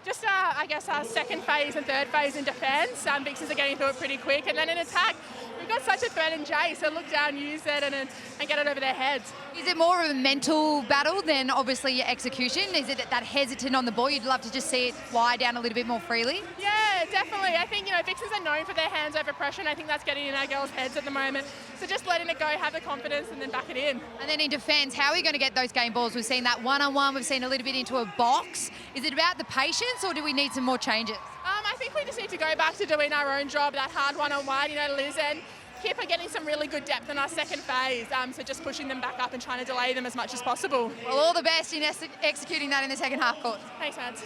just I guess our second phase and third phase in defence, Vixens are getting through it pretty quick, and then in attack, we've got such a threat in Jay, so look down, use it, and get it over their heads. Is it more of a mental battle than obviously your execution? Is it that hesitant on the ball? You'd love to just see it fly down a little bit more freely? Yeah, Yeah, definitely. I think, Vixens are known for their hands over pressure, and I think that's getting in our girls' heads at the moment. So just letting it go, have the confidence, and then back it in. And then in defence, how are you going to get those game balls? We've seen that one-on-one. We've seen a little bit into a box. Is it about the patience, or do we need some more changes? I think we just need to go back to doing our own job, that hard one-on-one, Liz, and keep on getting some really good depth in our second phase. So just pushing them back up and trying to delay them as much as possible. Well, all the best in executing that in the second half, court. Thanks, Mads.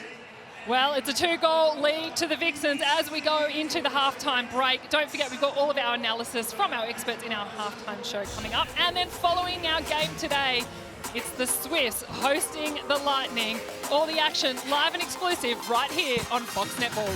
Well, it's a 2-goal lead to the Vixens as we go into the halftime break. Don't forget, we've got all of our analysis from our experts in our halftime show coming up. And then following our game today, it's the Swifts hosting the Lightning. All the action live and exclusive right here on Fox Netball.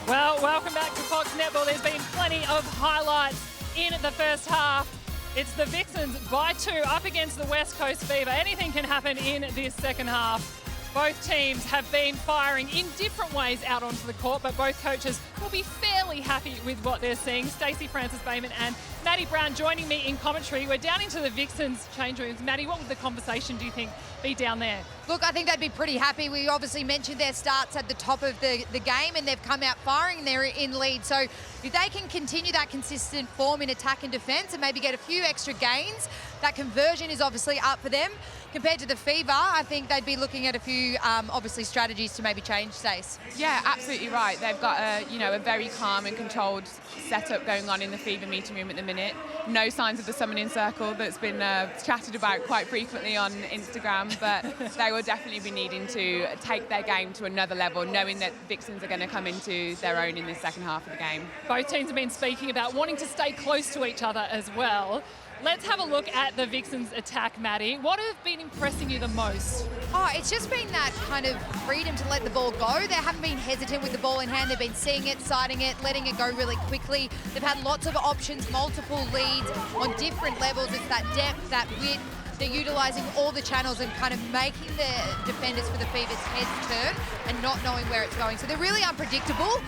Well, welcome back to Fox Netball. There's been plenty of highlights in the first half. It's the Vixens by 2 up against the West Coast Fever. Anything can happen in this second half. Both teams have been firing in different ways out onto the court, but both coaches will be fairly happy with what they're seeing. Stacey Francis-Bayman and Maddie Brown joining me in commentary. We're down into the Vixens change rooms. Maddie, what would the conversation, do you think, be down there? Look, I think they'd be pretty happy. We obviously mentioned their starts at the top of the game, and they've come out firing and they're in lead. So if they can continue that consistent form in attack and defence and maybe get a few extra gains, that conversion is obviously up for them. Compared to the Fever, I think they'd be looking at a few, obviously, strategies to maybe change, Stace. Yeah, absolutely right. They've got a very calm and controlled setup going on in the Fever meeting room at the minute. No signs of the summoning circle that's been chatted about quite frequently on Instagram, but they will definitely be needing to take their game to another level, knowing that Vixens are going to come into their own in the second half of the game. Both teams have been speaking about wanting to stay close to each other as well. Let's have a look at the Vixens attack, Maddie. What have been impressing you the most? Oh, it's just been that kind of freedom to let the ball go. They haven't been hesitant with the ball in hand. They've been seeing it, sighting it, letting it go really quickly. They've had lots of options, multiple leads on different levels. It's that depth, that width. They're utilising all the channels and kind of making the defenders for the Fever's heads turn and not knowing where it's going. So they're really unpredictable,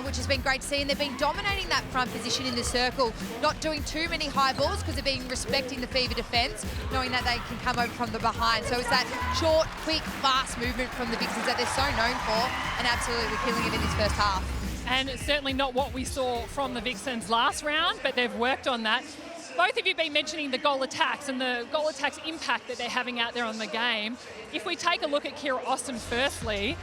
which has been great to see. And they've been dominating that front position in the circle, not doing too many high balls because they've been respecting the Fever defence, knowing that they can come over from the behind. So it's that short, quick, fast movement from the Vixens that they're so known for and absolutely killing it in this first half. And it's certainly not what we saw from the Vixens last round, but they've worked on that. Both of you have been mentioning the goal attacks and the goal attacks impact that they're having out there on the game. If we take a look at Kira Austin firstly,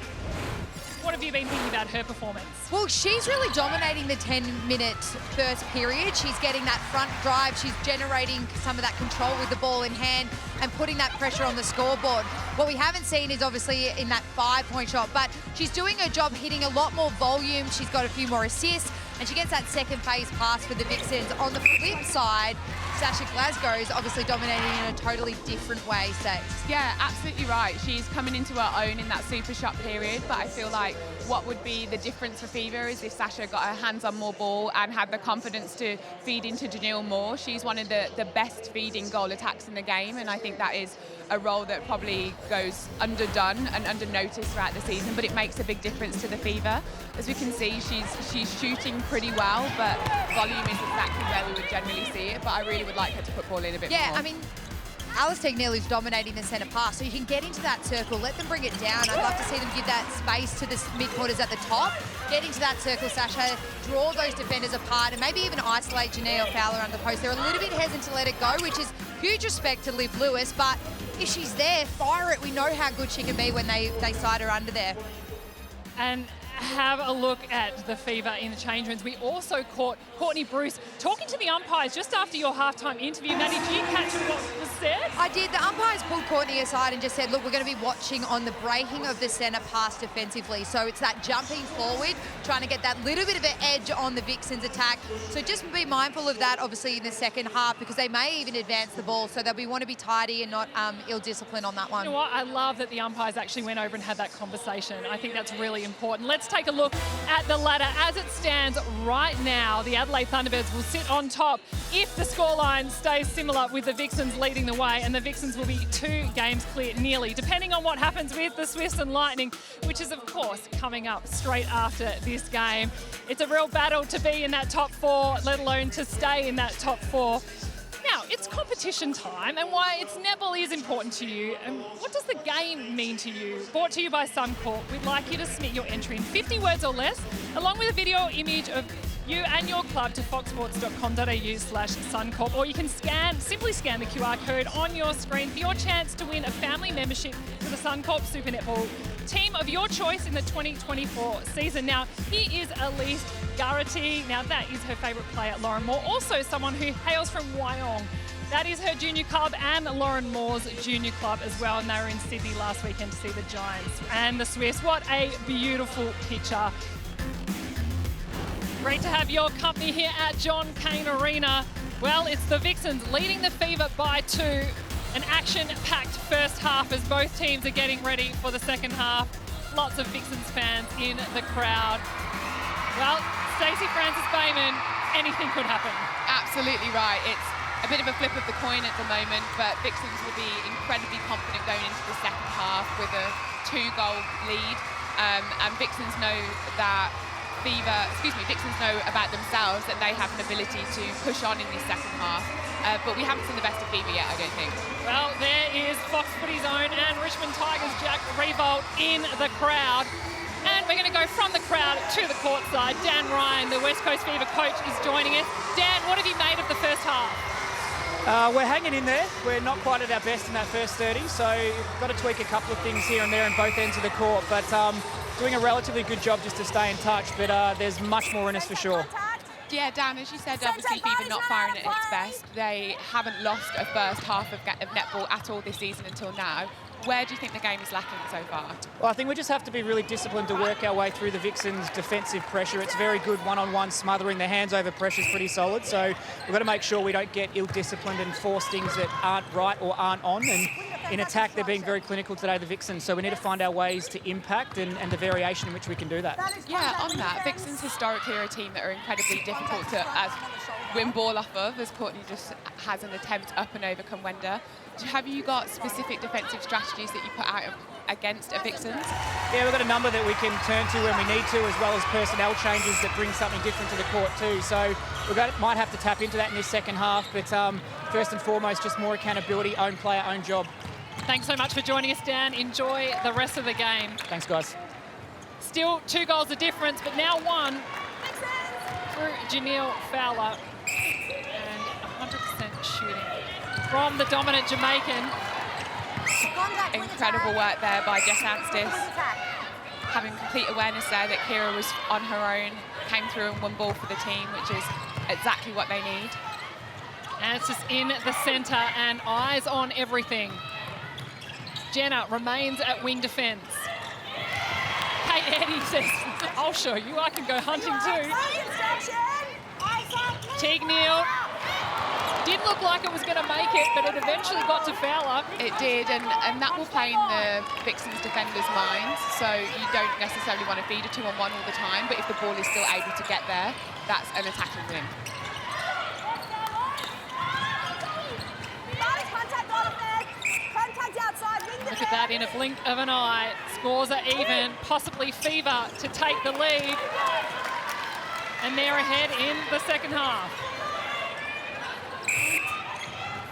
what have you been thinking about her performance? Well, she's really dominating the 10-minute first period. She's getting that front drive. She's generating some of that control with the ball in hand and putting that pressure on the scoreboard. What we haven't seen is obviously in that 5-point shot, but she's doing her job hitting a lot more volume. She's got a few more assists, and she gets that second phase pass for the Vixens. On the flip side, Sasha Glasgow is obviously dominating in a totally different way, Stace. Yeah, absolutely right. She's coming into her own in that super shot period, but I feel like what would be the difference for Fever is if Sasha got her hands on more ball and had the confidence to feed into Janelle more. She's one of the best feeding goal attacks in the game, and I think that is a role that probably goes underdone and under-noticed throughout the season, but it makes a big difference to the Fever. As we can see, she's shooting pretty well, but volume is exactly where we would generally see it, but I really would like her to put ball in a bit more. Yeah, I mean, Alice Teagnell is dominating the centre pass, so you can get into that circle, let them bring it down. I'd love to see them give that space to the mid-quarters at the top, get into that circle, Sasha, draw those defenders apart, and maybe even isolate Janelle Fowler under the post. They're a little bit hesitant to let it go, which is huge respect to Liv Lewis, but if she's there, fire it. We know how good she can be when they side her under there. And have a look at the Fever in the change rooms. We also caught Courtney Bruce talking to the umpires just after your halftime interview. Maddie, did you catch what was said? I did. The umpires pulled Courtney aside and just said, look, we're going to be watching on the breaking of the centre pass defensively. So it's that jumping forward, trying to get that little bit of an edge on the Vixens attack. So just be mindful of that, obviously, in the second half, because they may even advance the ball. So they'll want to be tidy and not ill-disciplined on that one. You know what? I love that the umpires actually went over and had that conversation. I think that's really important. Let's take a look at the ladder. As it stands right now, the Adelaide Thunderbirds will sit on top if the scoreline stays similar with the Vixens leading the way, and the Vixens will be 2 games clear nearly, depending on what happens with the Swifts and Lightning, which is, of course, coming up straight after this game. It's a real battle to be in that top 4, let alone to stay in that top 4. Now, it's competition time and why netball is important to you. And what does the game mean to you? Brought to you by Suncorp. We'd like you to submit your entry in 50 words or less, along with a video image of you and your club to foxsports.com.au/Suncorp, or you can simply scan the QR code on your screen for your chance to win a family membership to the Suncorp Super Netball team of your choice in the 2024 season. Now, here is Elise Garrity. Now, that is her favourite player, Lauren Moore, also someone who hails from Wyong. That is her junior club and Lauren Moore's junior club as well, and they were in Sydney last weekend to see the Giants and the Swifts. What a beautiful picture. Great to have your company here at John Cain Arena. Well, it's the Vixens leading the Fever by 2. An action-packed first half as both teams are getting ready for the second half. Lots of Vixens fans in the crowd. Well, Stacey Francis-Bayman, anything could happen. Absolutely right. It's a bit of a flip of the coin at the moment, but Vixens will be incredibly confident going into the second half with a 2-goal lead. And Vixens know that Vixens know about themselves that they have an ability to push on in this second half. But we haven't seen the best of Fever yet, I don't think. Well, there is Fox Footy's own and Richmond Tigers' Jack Revolt in the crowd. And we're going to go from the crowd to the court side. Dan Ryan, the West Coast Fever coach, is joining us. Dan, what have you made of the first half? We're hanging in there. We're not quite at our best in that first 30, so got to tweak a couple of things here and there in both ends of the court. But doing a relatively good job just to stay in touch, but there's much more in us for sure. Yeah, Dan, as you said, obviously Fever not firing at its best. They haven't lost a first half of netball at all this season until now. Where do you think the game is lacking so far? Well, I think we just have to be really disciplined to work our way through the Vixens' defensive pressure. It's very good one-on-one smothering. Their hands over pressure is pretty solid, so we've got to make sure we don't get ill-disciplined and force things that aren't right or aren't on. And in attack, they're being very clinical today, the Vixens, so we need to find our ways to impact and the variation in which we can do that. Yeah, on that, Vixens historically are a team that are incredibly difficult to win ball off of, as Courtney just has an attempt up and over Wenda. Have you got specific defensive strategies that you put out against a Vixens? Yeah, we've got a number that we can turn to when we need to, as well as personnel changes that bring something different to the court too. So might have to tap into that in this second half, but first and foremost, just more accountability, own player, own job. Thanks so much for joining us, Dan. Enjoy the rest of the game. Thanks, guys. Still 2 goals of difference, but now 1 through Janelle Fowler. And 100% shooting from the dominant Jamaican. Incredible work there by Jess Anstis. Having complete awareness there that Kira was on her own, came through and won ball for the team, which is exactly what they need. And it's just in the centre and eyes on everything. Jenna remains at wing defence. Kate Eddy says, I'll show you, I can go hunting too. Teague Neal did look like it was going to make it, but it eventually got to Fowler. It did, and that will play in the Vixens defenders' minds, so you don't necessarily want to feed a 2-on-1 all the time, but if the ball is still able to get there, that's an attacking win. Look at that in a blink of an eye. Scores are even, possibly Fever to take the lead. And they're ahead in the second half.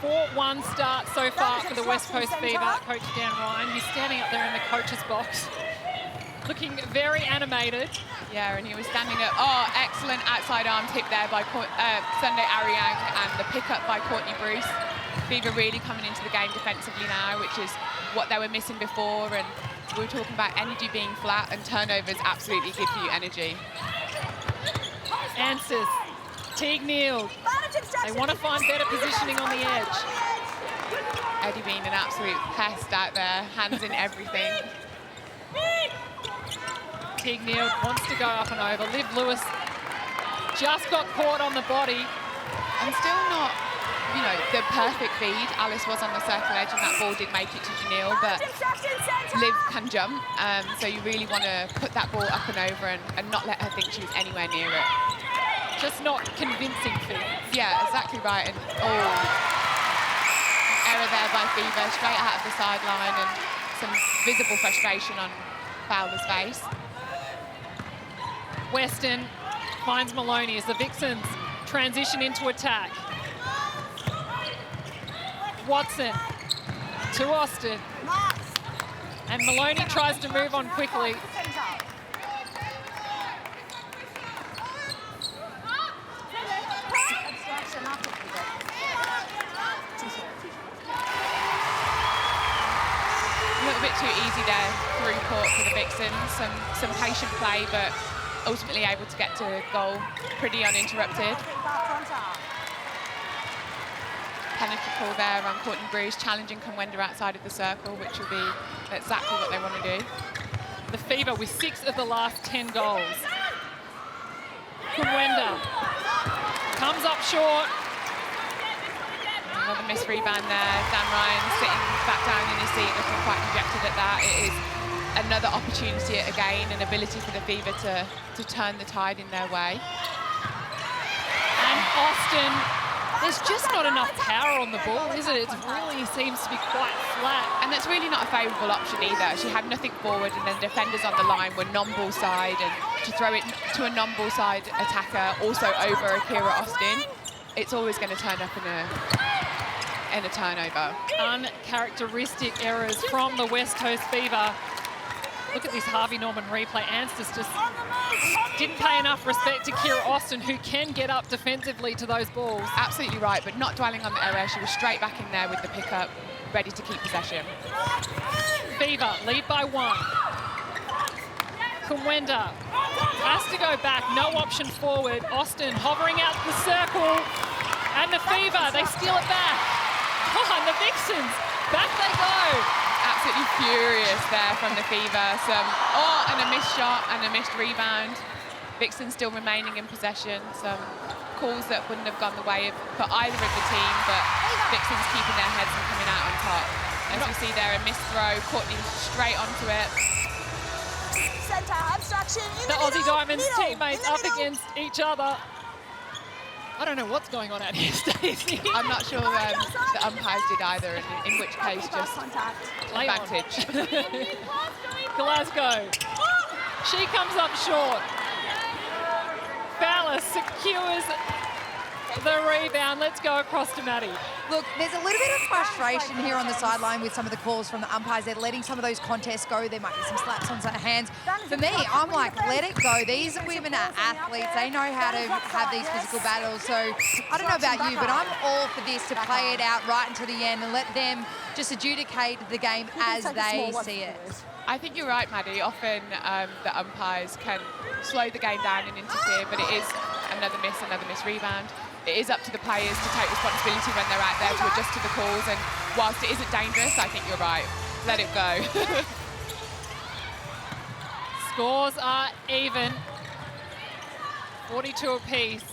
4-1 start so far for the West Coast Fever. Coach Dan Ryan, he's standing up there in the coach's box, looking very animated. Yeah, and he was standing up. Oh, excellent outside arm tip there by Sunday Ariang, and the pickup by Courtney Bruce. Fever really coming into the game defensively now, which is what they were missing before. And we were talking about energy being flat, and turnovers absolutely give you energy. Answers. Teague Neal. They want to find better positioning on the edge. Eddie being an absolute pest out there, hands in everything. Teague Neal wants to go up and over. Liv Lewis just got caught on the body. And still not, you know, the perfect feed. Alice was on the circle edge and that ball did make it to Janelle, but Liv can jump. So you really want to put that ball up and over and not let her think she was anywhere near it. Just not convincing feeds. Yeah, exactly right. And error there by Fever, straight out of the sideline, and some visible frustration on Fowler's face. Weston finds Maloney as the Vixens transition into attack. Watson to Austin. And Maloney tries to move on quickly. A little bit too easy there through court for the Vixens. Some patient play, but ultimately able to get to goal pretty uninterrupted. Penalty call there on Courtney Bruce, challenging Kumwenda outside of the circle, which will be exactly what they want to do. The Fever with 6 of the last 10 goals. Kumwenda comes up short. Another missed rebound there. Dan Ryan sitting back down in his seat, looking quite dejected at that. It is another opportunity again, an ability for the Fever to turn the tide in their way. And Austin, there's just not enough power on the ball, is it? It really seems to be quite flat. And that's really not a favourable option either. She had nothing forward, and then defenders on the line were non-ball side, and to throw it to a non-ball side attacker, also over Akira Austin, it's always going to turn up in a turnover. Uncharacteristic errors from the West Coast Fever. Look at this Harvey Norman replay. Anstis just didn't pay enough respect to Kira Austin, who can get up defensively to those balls. Absolutely right, but not dwelling on the error. She was straight back in there with the pickup, ready to keep possession. Fever lead by 1. Kumwenda has to go back, no option forward. Austin hovering out the circle, and the Fever, they steal it back. Oh, and the Vixens, back they go. Absolutely furious there from the Fever. And a missed shot and a missed rebound. Vixen still remaining in possession. Some calls that wouldn't have gone the way for either of the team, but Vixen's keeping their heads and coming out on top. As we see there, a missed throw, Courtney straight onto it. The Aussie Diamonds teammates up against each other. I don't know what's going on out here, Stacey. I'm not sure the umpires did either, in which case just advantage. Glasgow. She comes up short. Fowler secures the rebound. Let's go across to Maddie. Look, there's a little bit of frustration here on the sideline with some of the calls from the umpires. They're letting some of those contests go. There might be some slaps on some hands. For me, I'm like, let it go. These women are athletes. They know how to have these physical battles. So I don't know about you, but I'm all for this to play it out right until the end and let them just adjudicate the game as they see it. I think you're right, Maddie. Often the umpires can slow the game down and interfere, but it is another miss rebound. It is up to the players to take responsibility when they're out there to adjust to the calls, and whilst it isn't dangerous, I think you're right. Let it go. Scores are even. 42 apiece.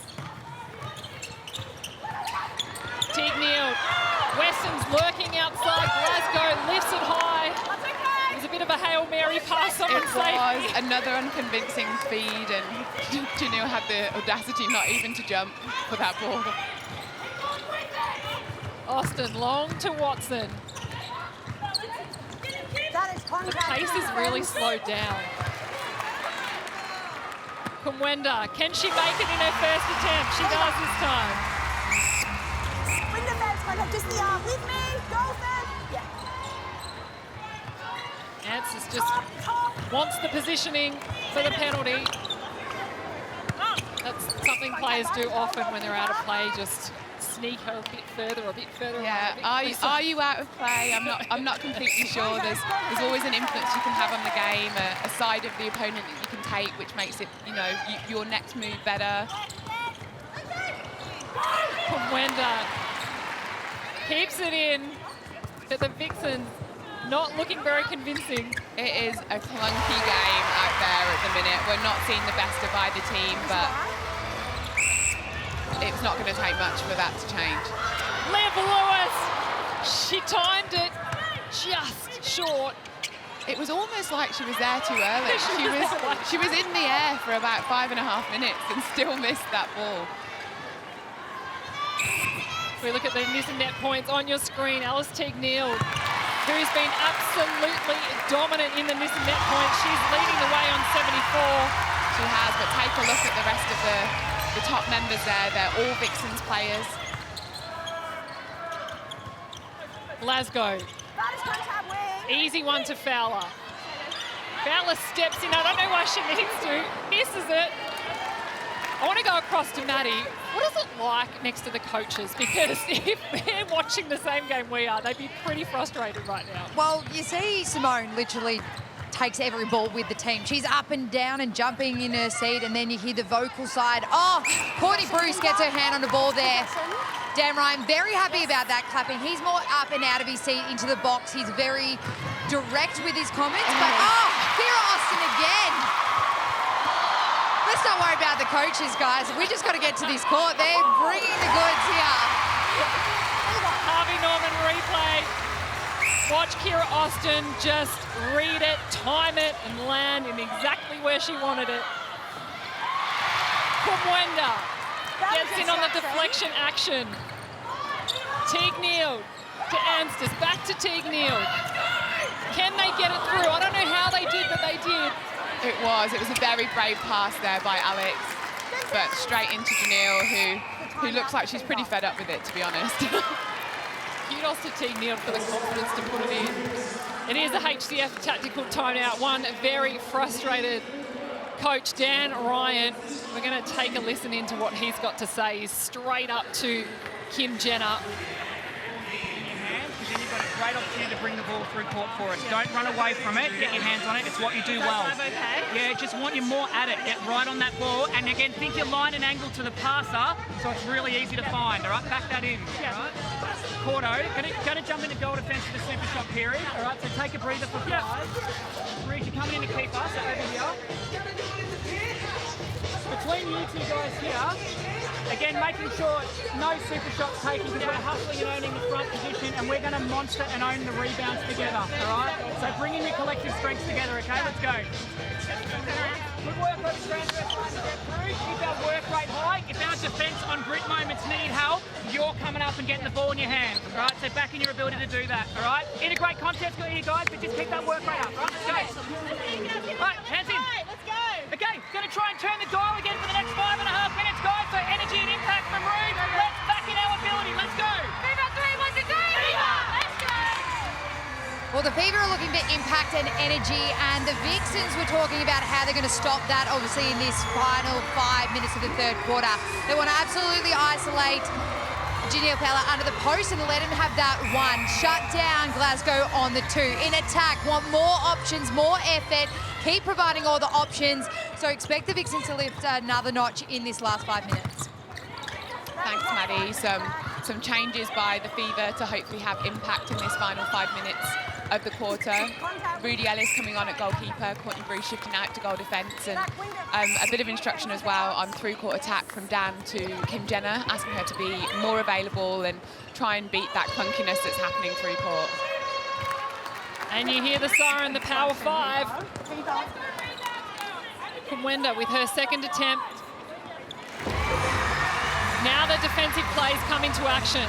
Teague Neal. Weston's lurking outside. Glasgow lifts it high. It was a bit of a Hail Mary pass. Someone saved it was another unconvincing feed, and Janelle had the audacity not even to jump for that ball. Austin long to Watson. The pace is really slowed down. Kumwenda, can she make it in her first attempt? She does this time. Win the fence, win it, just the arm. With me, go fence. Yeah. Anstis just wants the positioning for the penalty. That's something players do often when they're out of play, just sneak a bit further. Yeah, are you out of play? I'm not completely sure. There's always an influence you can have on the game, a side of the opponent that you can take, which makes it, your next move better. Kumwenda keeps it in, but the Vixens not looking very convincing. It is a clunky game out there at the minute. We're not seeing the best of either team, but it's not going to take much for that to change. Lev Lewis, she timed it just short. It was almost like she was there too early. She was in the air for about 5.5 minutes and still missed that ball. If we look at the miss and net points on your screen, Alice Teague Neal, who's been absolutely dominant in the miss and net points. She's leading the way on 74. She has, but take a look at the rest of the top members there. They're all Vixens players. Glasgow. That is contact wing. Easy one to Fowler. Fowler steps in. I don't know why she needs to. Misses it. I want to go across to Maddie. What is it like next to the coaches? Because if they're watching the same game we are, they'd be pretty frustrated right now. Well, you see Simone literally takes every ball with the team. She's up and down and jumping in her seat, and then you hear the vocal side. Oh, Courtney Bruce gets her hand on the ball there. Dan Ryan, very happy about that clapping. He's more up and out of his seat into the box. He's very direct with his comments. But, Kira Austin again. Let's not worry about the coaches, guys. We just got to get to this court. They're bringing the goods here. Harvey Norman replay. Watch Kira Austin just read it, time it, and land in exactly where she wanted it. Kumwenda gets in on the deflection action. Teague Neal to Anstis, back to Teague Neal. Can they get it through? I don't know how they did, but they did. It was a very brave pass there by Alex, but straight into Janelle, who looks like she's pretty fed up with it, to be honest. Kudos to Teague Neal for the confidence to put it in. It is a HCF tactical timeout. One very frustrated coach, Dan Ryan. We're going to take a listen into what he's got to say. He's straight up to Kim Jenner. Then you've got a great opportunity to bring the ball through court for us. Don't run away from it. Get your hands on it. It's what you do well. Yeah, just want you more at it. Get right on that ball. And again, think your line and angle to the passer, so it's really easy to find. All right, back that in. All right. Cordo, going to jump into goal defence for the super shot period. All right, so take a breather for 5. Reed, you're coming in to keep us over here. Between you two guys here, again, making sure no super shots taken because we're hustling and owning the front position, and we're going to monster and own the rebounds together, all right? So bring in your collective strengths together, okay? Let's go. Good work on the transfer to get through. Keep our work rate high. If our defence on grit moments need help, you're coming up and getting the ball in your hands, all right? So back in your ability to do that, all right? Integrate concepts here, guys, but just keep that work rate up, all right? Let's go. All right, hands in. Let's go. Okay, going to try and turn the dial again for the next 5.5 minutes, guys. So energy and impact from Rude. Let's back in our ability. Let's go. Fever 3, 1 to 2. Let's go. Well, the Fever are looking for impact and energy, and the Vixens were talking about how they're going to stop that, obviously, in this final 5 minutes of the third quarter. They want to absolutely isolate Janelle Fowler under the post and let him have that one. Shut down Glasgow on the 2. In attack, want more options, more effort. Keep providing all the options. So expect the Vixens to lift another notch in this last 5 minutes. Thanks, Maddie. Some changes by the Fever to hopefully have impact in this final 5 minutes of the quarter. Rudy Ellis coming on at goalkeeper, Courtney Bruce shifting out to goal defence, and a bit of instruction as well on through-court attack from Dan to Kim Jenner, asking her to be more available and try and beat that clunkiness that's happening through court. And you hear the siren, the power 5. Kumwenda with her second attempt. Now the defensive plays come into action.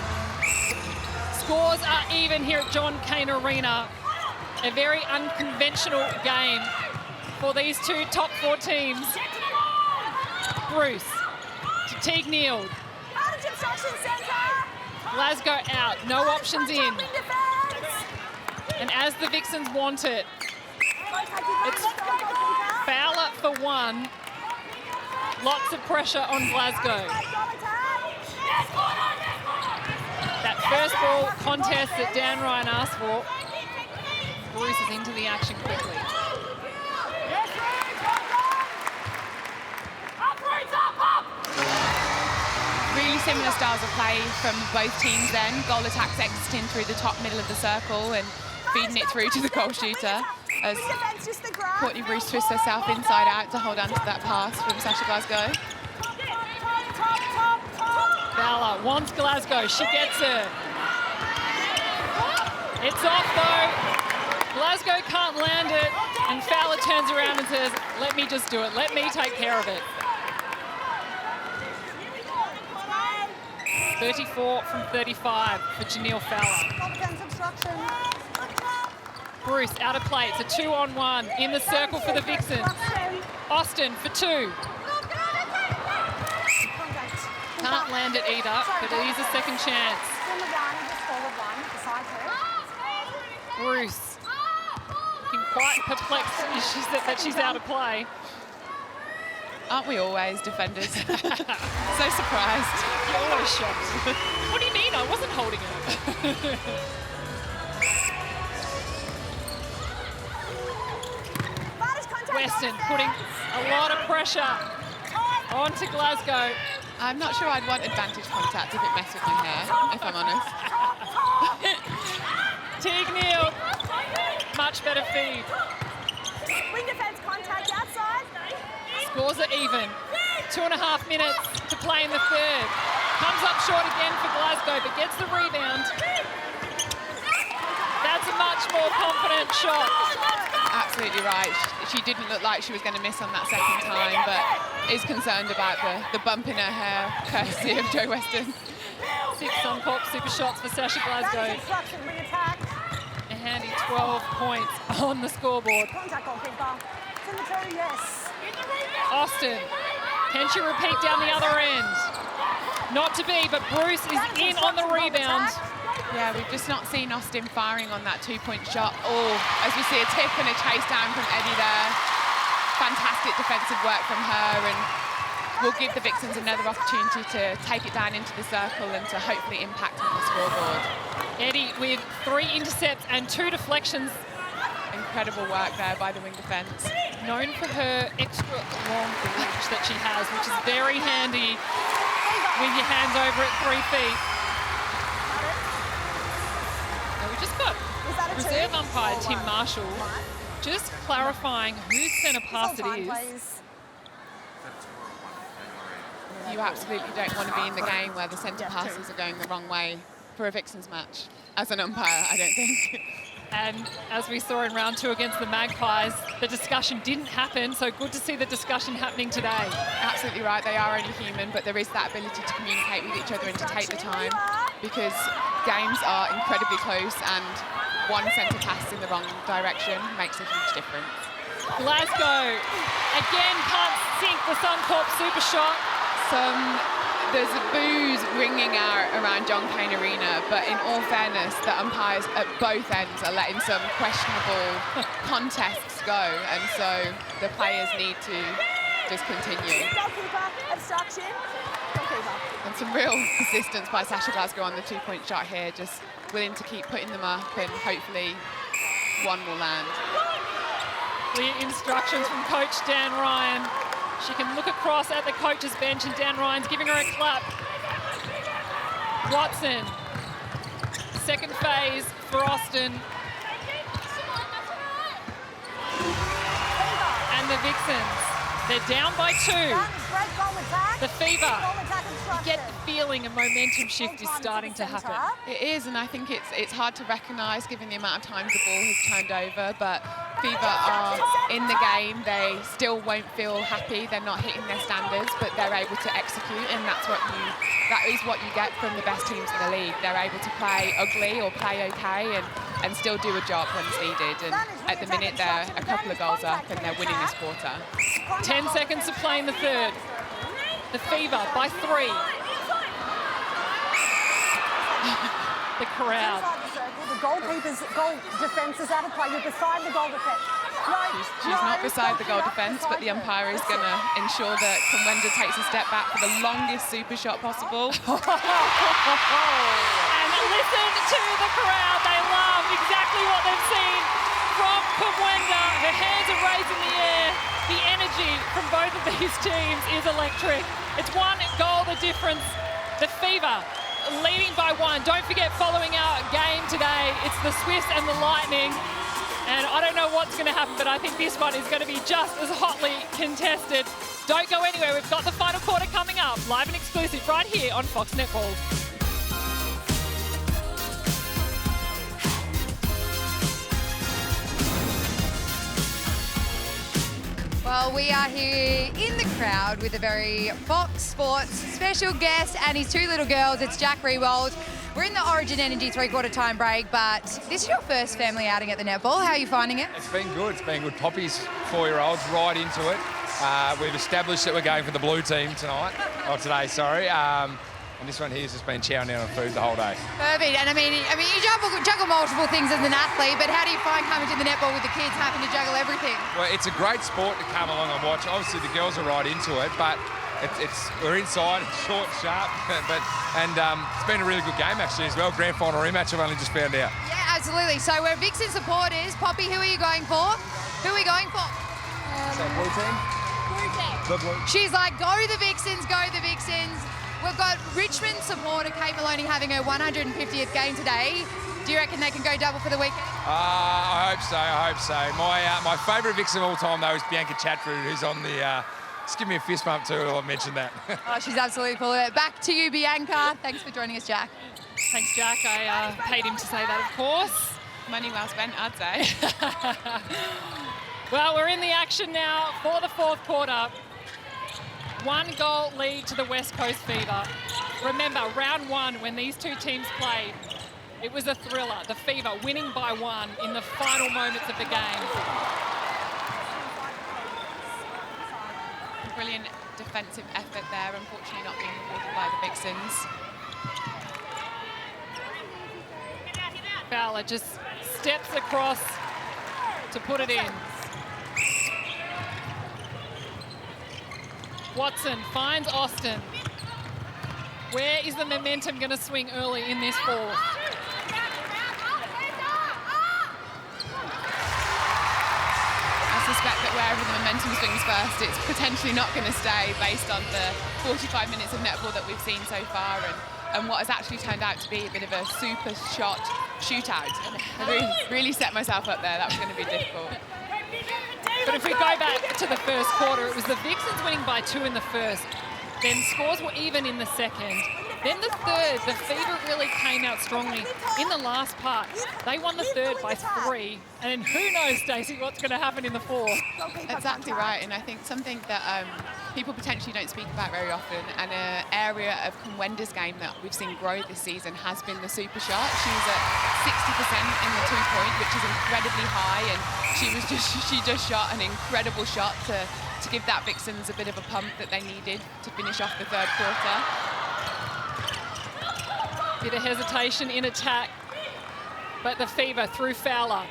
Scores are even here at John Cain Arena. A very unconventional game for these two top 4 teams. Bruce to Teague Neal. Glasgow out, no options in. And as the Vixens want it, it's Fowler for 1. Lots of pressure on Glasgow. That first ball contest that Dan Ryan asked for. Bruce is into the action quickly. Really similar styles of play from both teams then. Goal attacks exiting through the top middle of the circle and feeding it through to the goal shooter as Courtney Bruce twists herself inside out to hold on to that pass from Sasha Glasgow. Fowler wants Glasgow, she gets her. It's off though. Glasgow can't land it, and Fowler turns around and says, let me just do it, let me take care of it. 34 from 35 for Janelle Fowler. Bruce out of play, it's a 2-on-1 in the circle for the Vixens. Austin for 2. Can't land it either, but it is a second chance. Bruce looking quite perplexed that she's out of play. Aren't we always, defenders? So surprised. You're always shocked. What do you mean? I wasn't holding it. Western putting a lot of pressure onto Glasgow. I'm not sure I'd want advantage contact if it messed with my hair, if I'm honest. Teague Neal, much better feed. Wing defence contact outside. Scores are even. 2.5 minutes to play in the third. Comes up short again for Glasgow, but gets the rebound. That's a much more confident shot. Absolutely right. She didn't look like she was going to miss on that second time, but is concerned about the bump in her hair, courtesy of Joe Weston. 6 Suncorp super shots for Sasha Glasgow. A handy 12 points on the scoreboard. Contact goalkeeper. Cemetery, yes. Austin, can she repeat down the other end? Not to be, but Bruce is in on the rebound. Yeah, we've just not seen Austin firing on that 2-point shot. Oh, as we see a tip and a chase down from Eddie there. Fantastic defensive work from her, and will give the Vixens another opportunity to take it down into the circle and to hopefully impact on the scoreboard. Eddie with 3 intercepts and 2 deflections. Incredible work there by the wing defence. Known for her extra long reach that she has, which is very handy with your hands over at 3 feet. So we just got reserve umpire Tim Marshall just clarifying whose centre pass it is. You absolutely don't want to be in the game where the centre passes are going the wrong way for a Vixens match. As an umpire, I don't think. And as we saw in round 2 against the Magpies, the discussion didn't happen, so good to see the discussion happening today. Absolutely right, they are only human, but there is that ability to communicate with each other and to take the time, because games are incredibly close and one centre pass in the wrong direction makes a huge difference. Glasgow again can't sink the Suncorp super shot. There's a booze ringing out around John Cain Arena, but in all fairness, the umpires at both ends are letting some questionable contests go, and so the players need to just continue. And some real persistence by Sasha Glasgow on the 2-point shot here, just willing to keep putting them up, and hopefully one will land. Clear instructions from coach Dan Ryan. She can look across at the coach's bench, and Dan Ryan's giving her a clap. Watson, second phase for Austin. And the Vixens, they're down by 2. The Fever, you get the feeling a momentum shift is starting to happen. It is, and I think it's hard to recognise given the amount of times the ball has turned over, but Fever are in the game. They still won't feel happy. They're not hitting their standards, but they're able to execute, and that is what you get from the best teams in the league. They're able to play ugly or play okay and still do a job when it's needed. And at the minute, they're a couple of goals up and they're winning this quarter. 10 seconds to play in the third. The Fever by 3. The crowd. The goalkeeper's goal defence is out of play. You're beside the goal defence. She's not beside the goal defence, but the umpire is going to ensure that Kumwenda takes a step back for the longest super shot possible. And listen to the crowd. They love exactly what they've seen from Kumwenda. Her hands are raised in the air. The energy from both of these teams is electric. It's 1 goal the difference. The Fever leading by 1. Don't forget, following our game today, it's the Swifts and the Lightning. And I don't know what's going to happen, but I think this one is going to be just as hotly contested. Don't go anywhere. We've got the final quarter coming up, live and exclusive right here on Fox Netball. Well, we are here in the crowd with a very Fox Sports special guest and his 2 little girls. It's Jack Rewald. We're in the Origin Energy 3-quarter time break, but this is your first family outing at the netball. How are you finding it? It's been good. It's been good. Poppy's 4-year-olds right into it. We've established that we're going for the blue team today, sorry. And this one here's just been chowing down on food the whole day. Perfect. And I mean, you juggle multiple things as an athlete, but how do you find coming to the netball with the kids having to juggle everything? Well, it's a great sport to come along and watch. Obviously, the girls are right into it, but we're inside, it's short, sharp, and it's been a really good game actually as well. Grand final rematch, I've only just found out. Yeah, absolutely. So we're Vixen supporters. Poppy, who are you going for? Who are we going for? Blue team? The blue. She's like, go the Vixens, go the Vixens. We've got Richmond supporter Kate Maloney having her 150th game today. Do you reckon they can go double for the weekend? I hope so. My favourite Vixen of all time though is Bianca Chatford, who's on the. Just give me a fist bump too, I'll mention that. Oh, she's absolutely full of it. Back to you, Bianca. Thanks for joining us, Jack. Thanks, Jack. I paid him to say that, of course. Money well spent, I'd say. Well, we're in the action now for the fourth quarter. 1-goal lead to the West Coast Fever. Remember, round one, when these two teams played, it was a thriller. The Fever winning by 1 in the final moments of the game. Brilliant defensive effort there, unfortunately not being rewarded by the Vixens. Fowler just steps across to put it in. Watson finds Austin. Where is the momentum going to swing early in this fourth? I suspect that wherever the momentum swings first, it's potentially not going to stay based on the 45 minutes of netball that we've seen so far and what has actually turned out to be a bit of a super shot shootout. I really set myself up there. That was going to be difficult. But if we go back to the first quarter, it was the Vixens winning by 2 in the first. Then scores were even in the second. Then the third, the Fever really came out strongly in the last part. They won the third by 3. And who knows, Stacey, what's going to happen in the fourth? Exactly right. And I think something that people potentially don't speak about very often, and an area of Conwenda's game that we've seen grow this season has been the super shot. She was at 60% in the 2-point, which is incredibly high. And she just shot an incredible shot to give that Vixens a bit of a pump that they needed to finish off the third quarter. Bit of hesitation in attack, but the Fever through Fowler.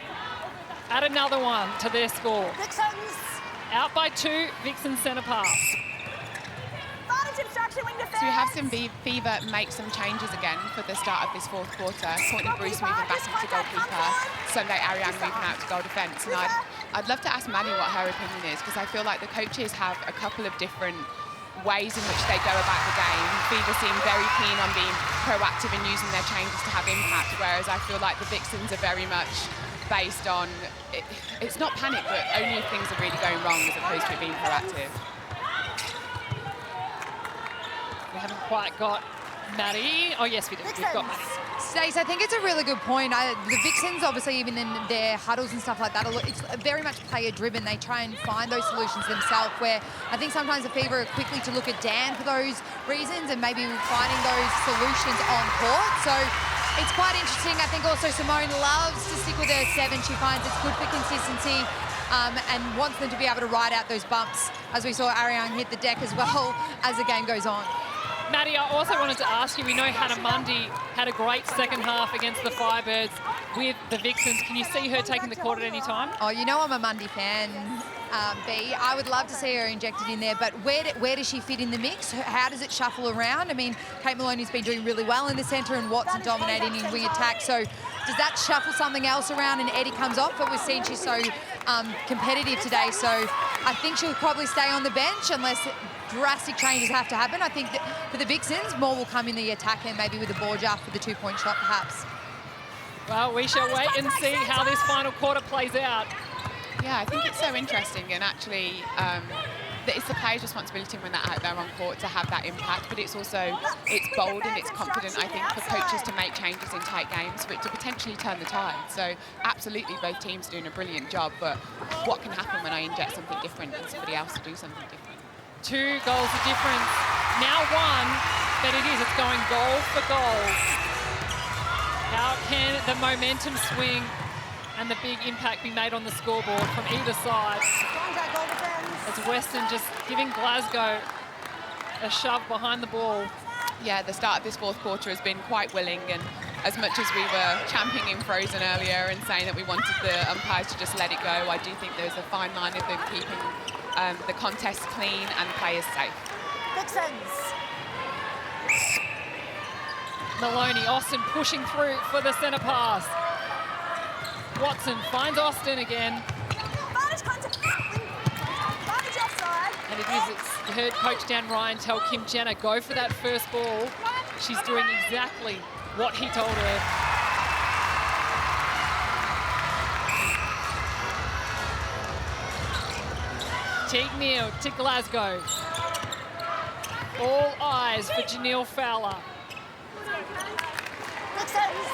Add another one to their score. Vixens. Out by 2, Vixen centre pass. So we have seen Fever make some changes again for the start of this fourth quarter. Courtney Bruce moving back into goalkeeper, Sunday Ariane moving out to goal defence. And I'd love to ask Maddie what her opinion is, because I feel like the coaches have a couple of different ways in which they go about the game. Fever seem very keen on being proactive and using their changes to have impact, whereas I feel like the Vixens are very much based on, it's not panic, but only if things are really going wrong as opposed to it being proactive. We haven't quite got Maddie. Oh, yes, we do. We've got Maddie. Stace, I think it's a really good point. The Vixens, obviously, even in their huddles and stuff like that, it's very much player-driven. They try and find those solutions themselves, where I think sometimes the Fever are quickly to look at Dan for those reasons and maybe finding those solutions on court. So it's quite interesting. I think also Simone loves to stick with her 7. She finds it's good for consistency and wants them to be able to ride out those bumps, as we saw Ariane hit the deck as well as the game goes on. Maddie, I also wanted to ask you, we know Hannah Mundy had a great second half against the Firebirds with the Vixens. Can you see her taking the court at any time? Oh, you know I'm a Mundy fan, B. I would love to see her injected in there, but where does she fit in the mix? How does it shuffle around? I mean, Kate Maloney's been doing really well in the centre and Watson dominating in wing attack, so does that shuffle something else around and Eddie comes off? But we've seen she's so competitive today, so I think she'll probably stay on the bench unless drastic changes have to happen. I think that for the Vixens, more will come in the attack and maybe with the Borja for the 2-point shot, perhaps. Well, we shall wait and see how this final quarter plays out. Yeah, I think it's so interesting, and actually it's the players' responsibility when they're out there on court to have that impact, but it's also, it's bold and it's confident, I think, for coaches to make changes in tight games for it to potentially turn the tide. So absolutely both teams doing a brilliant job, but what can happen when I inject something different and somebody else will do something different? 2 goals of difference. Now 1, but it's going goal for goal. How can the momentum swing and the big impact be made on the scoreboard from either side? As Western just giving Glasgow a shove behind the ball. Yeah, the start of this fourth quarter has been quite willing, and as much as we were championing Frozen earlier and saying that we wanted the umpires to just let it go, I do think there's a fine line of them keeping the contest clean and players safe. Vixens. Maloney, Austin pushing through for the centre pass. Watson finds Austin again. Advantage contact. Advantage offside. And it is, it's heard Coach Dan Ryan tell Kim Jenner, go for that first ball. She's doing exactly what he told her. Teague Neal to Glasgow. All eyes for Janelle Fowler. Vixens.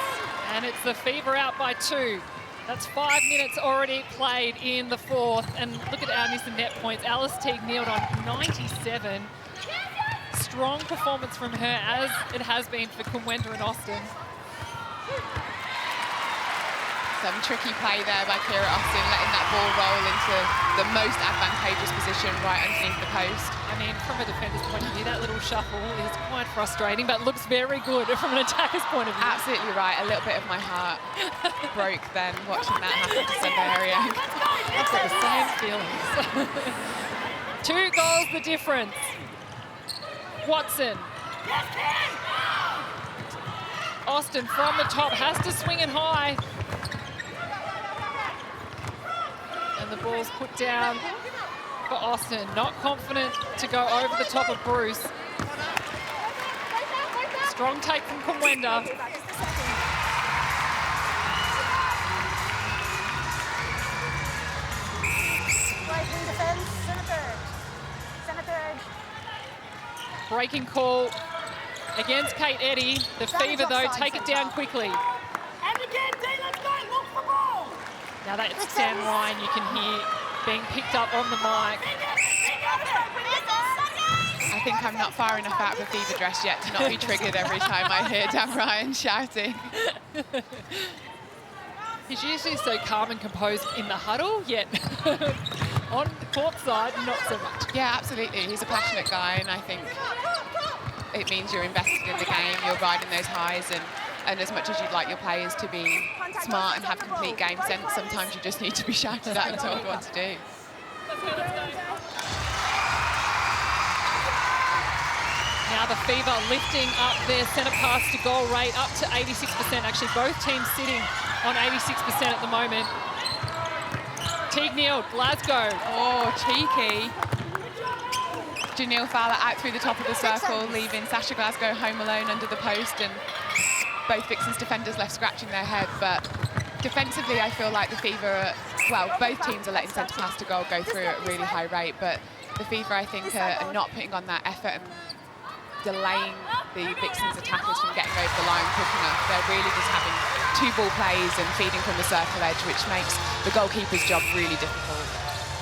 And it's the Fever out by 2. That's 5 minutes already played in the fourth. And look at our missing net points. Alice Teague Neal on 97. Strong performance from her, as it has been for Kumwenda and Austin. Some tricky play there by Kira Austin, letting that ball roll into the most advantageous position right underneath the post. I mean, from a defender's point of view, that little shuffle is quite frustrating, but looks very good from an attacker's point of view. Absolutely right. A little bit of my heart broke then watching that happen to Sunday Ariane. I've got the same feelings. 2 goals the difference. Watson. Austin from the top has to swing it high. And the ball's put down for Austin. Not confident to go over the top of Bruce. Strong take from Kumwenda. Right wing defense. Centre third. Centre third. Breaking call against Kate Eddy. The Fever, though, take it down quickly. And again, D, let's go. Look for ball. Now that's Dan Ryan, you can hear being picked up on the mic. I think I'm not far enough out of the Fever dress yet to not be triggered every time I hear Dan Ryan shouting. He's usually so calm and composed in the huddle, yet on the court side, not so much. Yeah, absolutely. He's a passionate guy, and I think it means you're invested in the game, you're riding those highs, and as much as you'd like your players to be smart and have complete game sense, sometimes you just need to be shouted at and told what to do. Now the Fever lifting up their centre pass to goal rate up to 86%. Actually, both teams sitting on 86% at the moment. Teague Neal, Glasgow. Oh, cheeky. Janelle Fowler out through the top of the circle, leaving Sasha Glasgow home alone under the post, and both Vixens defenders left scratching their head. But defensively, I feel like the Fever, well, both teams are letting centre pass to goal go through at a really high rate, but the Fever, I think, are not putting on that effort and delaying the Vixens attackers from getting over the line quick enough. They're really just having 2 ball plays and feeding from the circle edge, which makes the goalkeeper's job really difficult.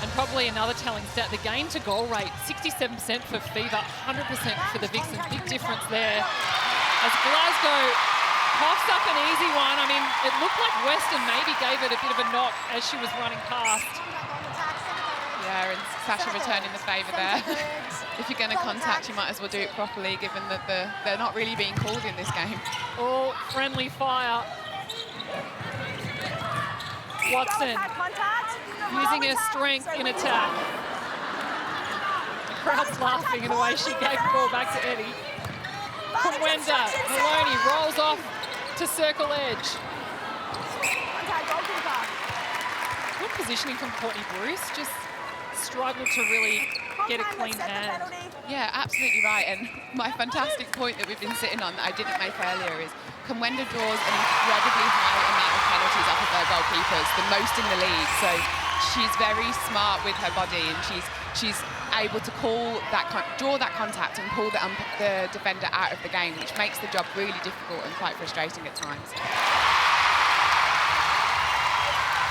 And probably another telling stat, the game to goal rate, 67% for Fever, 100% for the Vixens. Big difference there. As Glasgow coughs up an easy one. I mean, it looked like Weston maybe gave it a bit of a knock as she was running past. Yeah, and Sasha returning the favour there. If you're going to contact, you might as well do it properly, given that they're not really being called in this game. All friendly fire. Watson using her strength in attack. The crowd's laughing at the way she gave the ball back to Eddie. Kumwenda, Maloney rolls off to circle edge. Good positioning from Courtney Bruce, just struggled to really get a clean hand. Yeah, absolutely right. And my fantastic point that we've been sitting on that I didn't make earlier is Kumwenda draws an incredibly high amount of penalties off of her goalkeepers, the most in the league. So she's very smart with her body, and she's able to draw that contact and pull the defender out of the game, which makes the job really difficult and quite frustrating at times.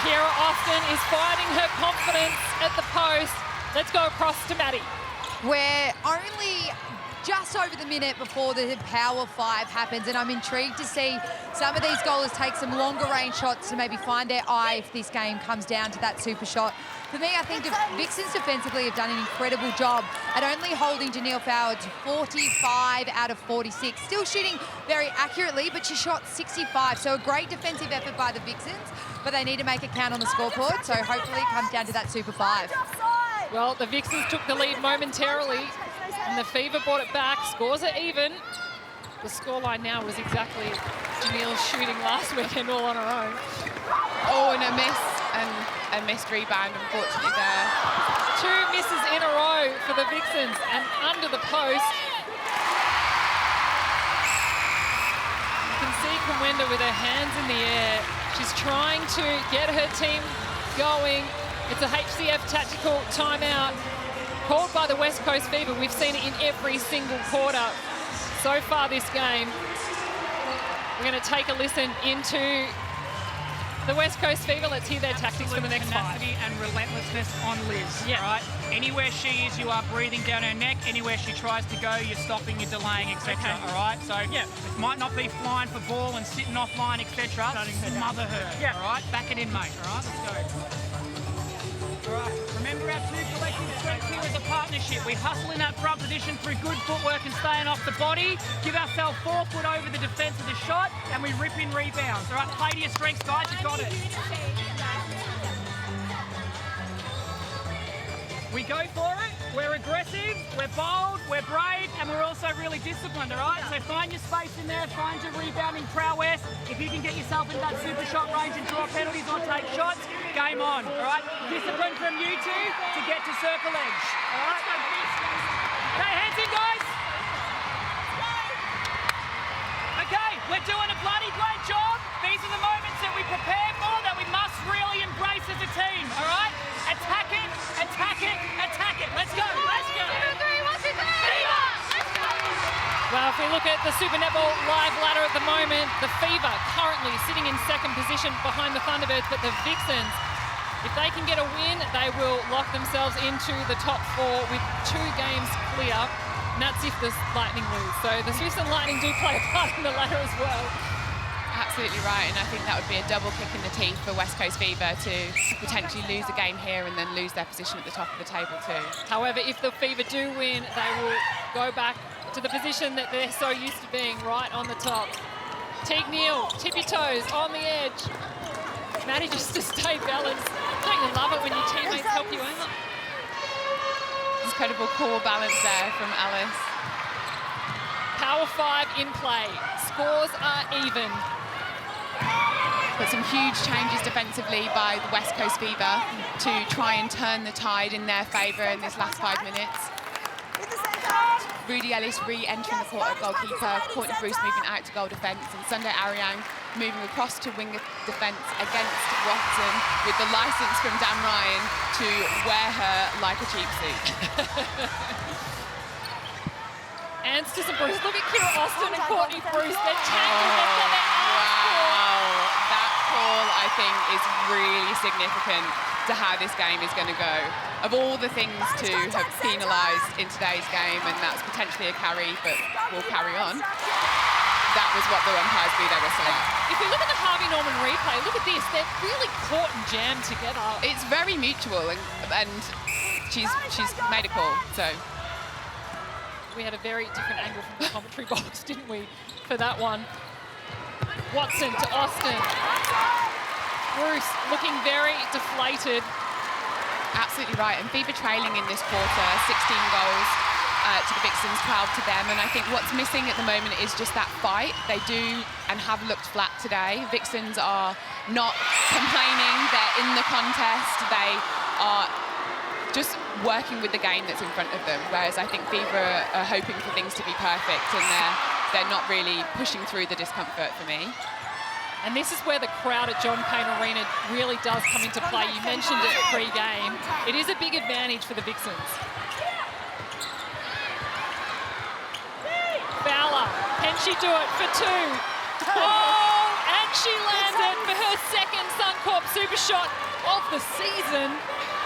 Kira Austin is finding her confidence at the post. Let's go across to Maddie. We're only just over the minute before the Power 5 happens, and I'm intrigued to see some of these goalers take some longer range shots to maybe find their eye if this game comes down to that super shot. For me, I think Vixens defensively have done an incredible job at only holding Janelle Fowler to 45 out of 46. Still shooting very accurately, but she shot 65. So a great defensive effort by the Vixens, but they need to make it count on the scoreboard. So hopefully it comes down to that Super 5. Well, the Vixens took the lead momentarily, and the Fever brought it back. Scores are even. The scoreline now was exactly Janelle's shooting last weekend all on her own. Oh, and a miss, and a missed rebound, unfortunately, there. 2 misses in a row for the Vixens, and under the post. You can see Kumwenda with her hands in the air. She's trying to get her team going. It's a HCF tactical timeout called by the West Coast Fever. We've seen it in every single quarter so far this game. We're going to take a listen into the West Coast Fever. Let's hear their tactics for the next 5. Tenacity and relentlessness on Liz. Yeah. Right? Anywhere she is, you are breathing down her neck. Anywhere she tries to go, you're stopping, you're delaying, etc. Okay. All right? So yeah, it might not be flying for ball and sitting offline, etc. Smother her. Yeah. All right? Back it in, mate. All right? Let's go. All right, remember our 2 collective strengths here as a partnership. We hustle in that front position through good footwork and staying off the body. Give ourselves 4 foot over the defence of the shot, and we rip in rebounds. All right, play to your strengths, guys. You've got it. We go for it. We're aggressive, we're bold, we're brave, and we're also really disciplined, all right? So find your space in there, find your rebounding prowess. If you can get yourself into that super shot range and draw penalties or take shots, game on, all right? Discipline from you two to get to circle edge, all right? Okay, hands in, guys. Okay, we're doing a bloody great job. These are the moments that we prepare for, that we must really embrace as a team, all right? Attack it, attack it, attack it. Let's go, let's go. 2, 3, 1, 2, 3. Well, if we look at the Super Netball live ladder at the moment, the Fever currently sitting in 2nd position behind the Thunderbirds, but the Vixens, if they can get a win, they will lock themselves into the top 4 with 2 games clear, and that's if the Lightning lose. So the Swifts and Lightning do play a part in the ladder as well. Absolutely right, and I think that would be a double kick in the teeth for West Coast Fever to potentially lose a game here and then lose their position at the top of the table too. However, if the Fever do win, they will go back to the position that they're so used to being, right on the top. Teague Neal, tippy toes on the edge. Manages to stay balanced. Don't you love it when your teammates help you out? Incredible core balance there from Alice. Power 5 in play. Scores are even. But some huge changes defensively by the West Coast Fever to try and turn the tide in their favour in this last 5 minutes. Rudy Ellis re-entering the court at goalkeeper, Courtney Bruce moving out to goal defence, and Sunday Ariang moving across to wing defence against Watson with the licence from Dan Ryan to wear her like a cheap suit. And Stisson Bruce. Look at Kira Austin and Courtney Bruce. They're tangled. They've got their arms Wow, that call I think is really significant to how this game is going to go. Of all the things to have penalised in today's game, and that's potentially a carry, but we'll carry on, that was what the umpires blew their whistle at. If we look at the Harvey Norman replay, look at this. They're really caught and jammed together. It's very mutual, and she's made a call, so. We had a very different angle from the commentary box, didn't we, for that one. Watson to Austin. Bruce looking very deflated. Absolutely right, and Fever trailing in this quarter, 16 goals to the Vixens, 12 to them, and I think what's missing at the moment is just that fight. They do and have looked flat today. Vixens are not complaining, they're in the contest, they are just working with the game that's in front of them, whereas I think Fever are hoping for things to be perfect, and they're not really pushing through the discomfort for me. And this is where the crowd at John Payne Arena really does come into play. You mentioned it pre-game. It is a big advantage for the Vixens. Fowler, can she do it for 2? Oh, and she landed for her 2nd Suncorp super shot of the season.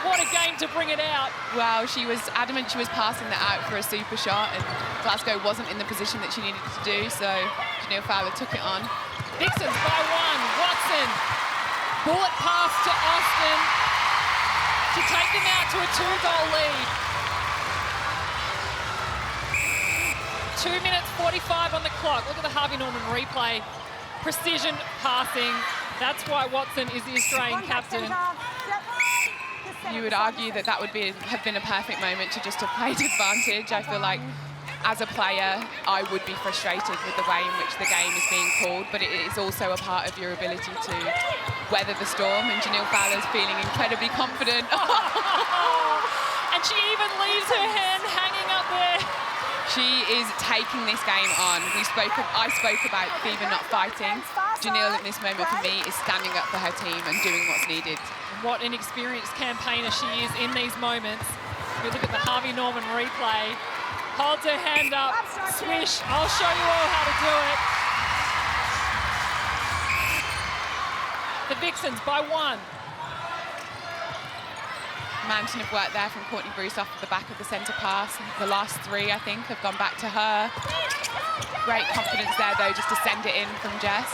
What a game to bring it out. Well, she was adamant she was passing that out for a super shot, and Glasgow wasn't in the position that she needed to do, so Janelle Fowler took it on. Vixens by 1. Watson. Bullet pass to Austin. to take them out to a 2-goal lead. 2 minutes 45 on the clock. Look at the Harvey Norman replay. Precision passing. That's why Watson is the Australian captain. You would argue that that would have been a perfect moment to just have played advantage. I feel like as a player, I would be frustrated with the way in which the game is being called, but it is also a part of your ability to weather the storm, and Janelle Fowler's feeling incredibly confident. And she even leaves her hand hanging up there. She is taking this game on. I spoke about Fever not fighting. Janelle, at this moment for me, is standing up for her team and doing what's needed. What an experienced campaigner she is in these moments. You look at the Harvey Norman replay. Holds her hand up, swish. I'll show you all how to do it. The Vixens by 1. Mountain of work there from Courtney Bruce off the back of the centre pass. The last 3, I think, have gone back to her. Great confidence there, though, just to send it in from Jess.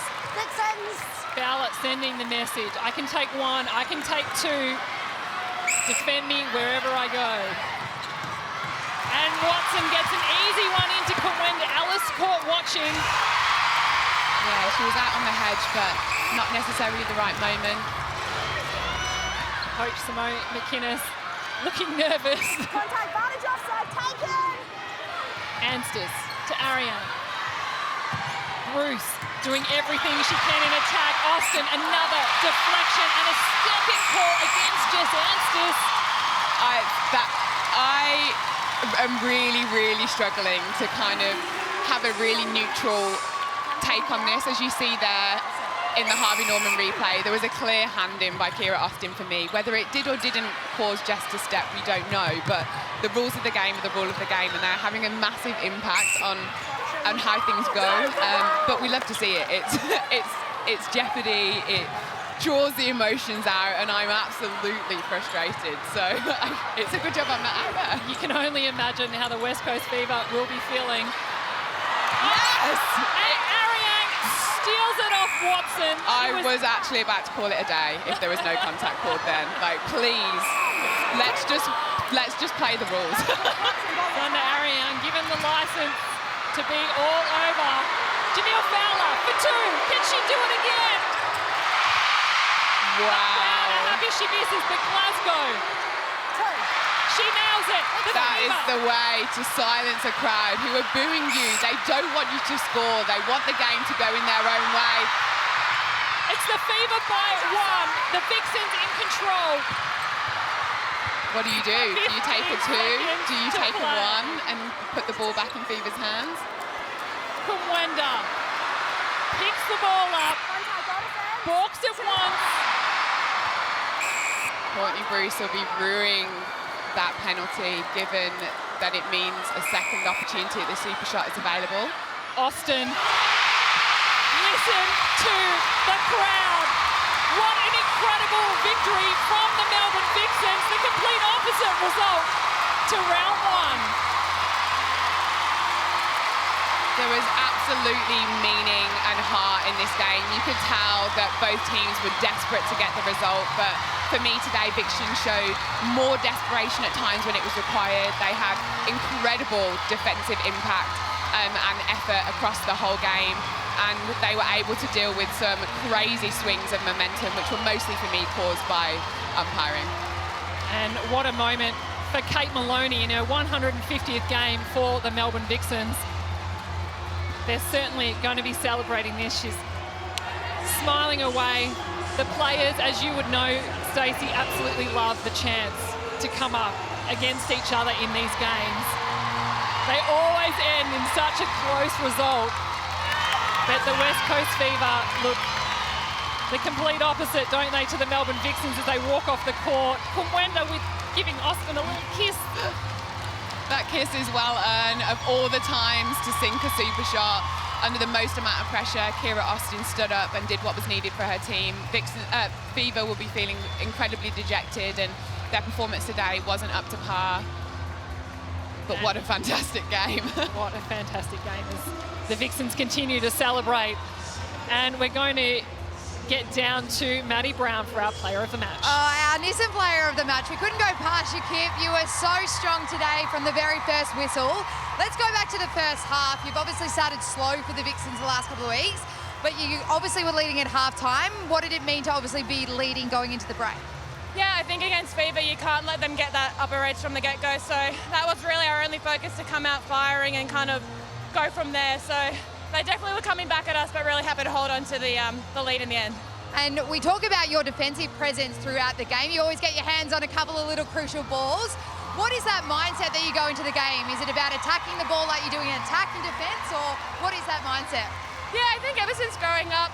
Fowler sending the message. I can take 1, I can take 2. Defend me wherever I go. And Watson gets an easy one into Kumwenda. Alice caught watching. Yeah, she was out on the hedge, but not necessarily the right moment. Coach Simone McInnes looking nervous. Contact, advantage offside, taken. Anstis to Ariane. Bruce doing everything she can in attack. Austin, another deflection and a stepping call against Jess Anstis. I'm really struggling to kind of have a really neutral take on this. As you see there in the Harvey Norman replay, there was a clear hand in by Kira Austin for me. Whether it did or didn't cause Jess to step, we don't know. But the rules of the game are the rule of the game, and they're having a massive impact on how things go. But we love to see it. It's jeopardy. It draws the emotions out, and I'm absolutely frustrated. So it's a good job I'm not out there. You can only imagine how the West Coast Fever will be feeling. Yes! And Ariane steals it off Watson. I was actually about to call it a day if there was no contact called then. Like, please, let's just play the rules. Thunder Ariane given the license to be all over. Janelle Fowler for 2. Can she do it again? Wow. How happy she misses, but Glasgow. She nails it. That is the way to silence a crowd who are booing you. They don't want you to score. They want the game to go in their own way. It's the Fever by 1. The Vixens in control. What do? Do you take a 2? Do you take a 1 and put the ball back in Fever's hands? Kumwenda picks the ball up, balks it once. Courtney Bruce will be ruining that penalty, given that it means a second opportunity at the super shot is available. Austin, listen to the crowd. What an incredible victory from the Melbourne Vixens. The complete opposite result to round 1. There was absolutely meaning and heart in this game. You could tell that both teams were desperate to get the result, but for me today, Vixens showed more desperation at times when it was required. They had incredible defensive impact and effort across the whole game, and they were able to deal with some crazy swings of momentum, which were mostly for me caused by umpiring. And what a moment for Kate Maloney in her 150th game for the Melbourne Vixens. They're certainly going to be celebrating this. She's smiling away. The players, as you would know, Stacey, absolutely love the chance to come up against each other in these games. They always end in such a close result. But the West Coast Fever look the complete opposite, don't they, to the Melbourne Vixens as they walk off the court. Kumwenda with giving Austin a little kiss. That kiss is well earned. Of all the times to sink a super shot under the most amount of pressure, Kira Austin stood up and did what was needed for her team. Fever will be feeling incredibly dejected, and their performance today wasn't up to par. But what a fantastic game. What a fantastic game as the Vixens continue to celebrate. And we're going to get down to Maddie Brown for our player of the match. Our Nissan player of the match. We couldn't go past you, Kip. You were so strong today from the very first whistle. Let's go back to the first half. You've obviously started slow for the Vixens the last couple of weeks, but you obviously were leading at halftime. What did it mean to obviously be leading going into the break? Yeah, I think against Fever, you can't let them get that upper edge from the get-go. So that was really our only focus, to come out firing and kind of go from there. So they definitely were coming back at us, but really happy to hold on to the lead in the end. And we talk about your defensive presence throughout the game. You always get your hands on a couple of little crucial balls. What is that mindset that you go into the game? Is it about attacking the ball like you're doing an attack in defence, or what is that mindset? Yeah, I think ever since growing up,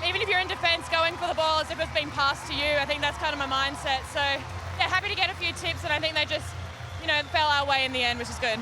even if you're in defence, going for the ball as if it's been passed to you, I think that's kind of my mindset. So, yeah, happy to get a few tips, and I think they just, fell our way in the end, which is good.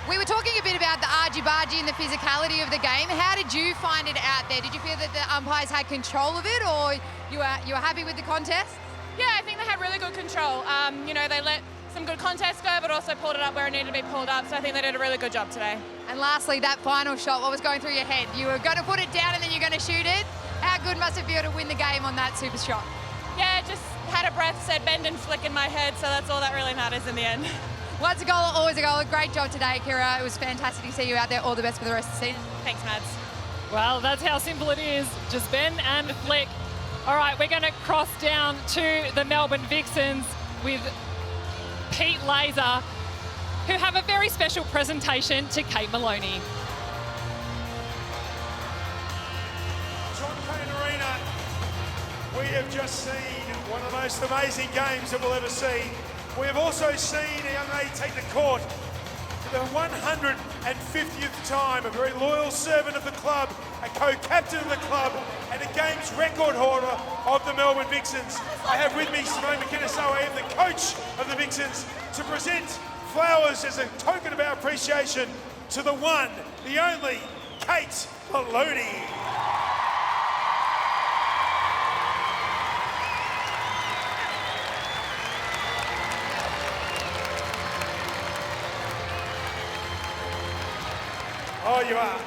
We were talking a bit about the argy-bargy and the physicality of the game. How did you find it out there? Did you feel that the umpires had control of it, or you were happy with the contest? Yeah, I think they had really good control. They let some good contests go, but also pulled it up where it needed to be pulled up. So I think they did a really good job today. And lastly, that final shot, what was going through your head? You were going to put it down and then you're going to shoot it. How good must it feel to win the game on that super shot? Yeah, just had a breath, said bend and flick in my head, so that's all that really matters in the end. Once a goal, always a goal. Great job today, Kira. It was fantastic to see you out there. All the best for the rest of the season. Thanks, Mads. Well, that's how simple it is. Just bend and flick. All right, we're going to cross down to the Melbourne Vixens with Pete Laser, who have a very special presentation to Kate Maloney. John Cain Arena, we have just seen one of the most amazing games that we'll ever see. We have also seen a young lady take the court for the 150th time, a very loyal servant of the club, a co-captain of the club, and a games record holder of the Melbourne Vixens. I have with me Simone McInnes-Ow, I am the coach of the Vixens, to present flowers as a token of our appreciation to the one, the only, Kate Maloney. Oh, you are.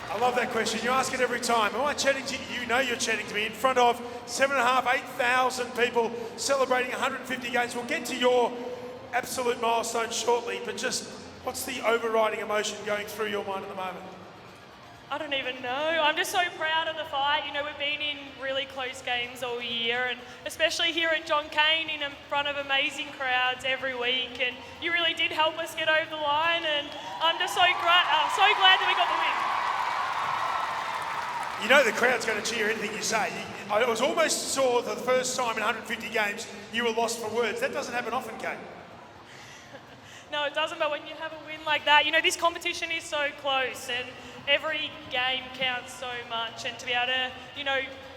I love that question. You ask it every time. Am I chatting to you? You know you're chatting to me in front of 7,500, 8,000 people celebrating 150 games. We'll get to your absolute milestone shortly, but just what's the overriding emotion going through your mind at the moment? I don't even know. I'm just so proud of the fight. We've been in really close games all year, and especially here at John Cain in front of amazing crowds every week. And you really did help us get over the line, and I'm just so glad that we got the win. You know the crowd's going to cheer anything you say. I was almost saw the first time in 150 games you were lost for words. That doesn't happen often, Kate. No, it doesn't, but when you have a win like that, this competition is so close, and every game counts so much, and to be able to,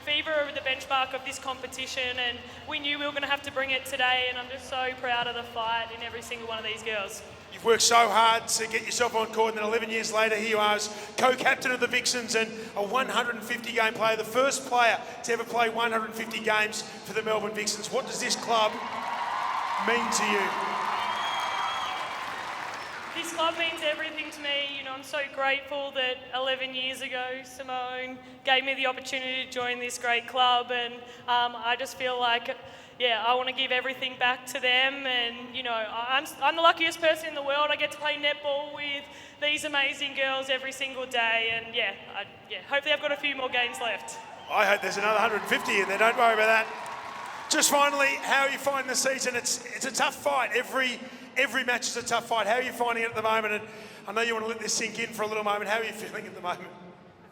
fever over the benchmark of this competition, and we knew we were going to have to bring it today, and I'm just so proud of the fight in every single one of these girls. You've worked so hard to get yourself on court, and then 11 years later, here you are as co-captain of the Vixens and a 150-game player, the first player to ever play 150 games for the Melbourne Vixens. What does this club mean to you? This club means everything to me. I'm so grateful that 11 years ago Simone gave me the opportunity to join this great club, and I just feel like, I want to give everything back to them, and I'm the luckiest person in the world. I get to play netball with these amazing girls every single day, and hopefully I've got a few more games left. I hope there's another 150 in there, don't worry about that. Just finally, how are you finding the season? It's a tough fight. Every match is a tough fight. How are you finding it at the moment? And I know you want to let this sink in for a little moment. How are you feeling at the moment?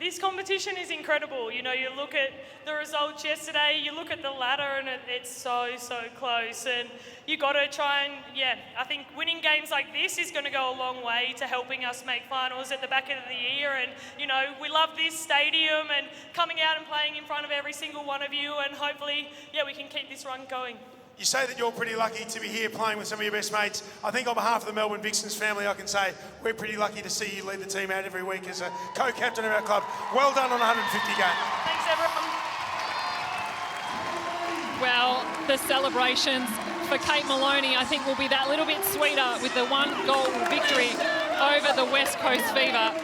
This competition is incredible. You look at the results yesterday, you look at the ladder, and it's so close. And you got to try and, I think winning games like this is going to go a long way to helping us make finals at the back end of the year. And, we love this stadium and coming out and playing in front of every single one of you. And hopefully, we can keep this run going. You say that you're pretty lucky to be here playing with some of your best mates. I think on behalf of the Melbourne Vixens family, I can say we're pretty lucky to see you lead the team out every week as a co-captain of our club. Well done on 150 games. Thanks, everyone. Well, the celebrations for Kate Maloney, I think, will be that little bit sweeter with the 1-goal victory over the West Coast Fever.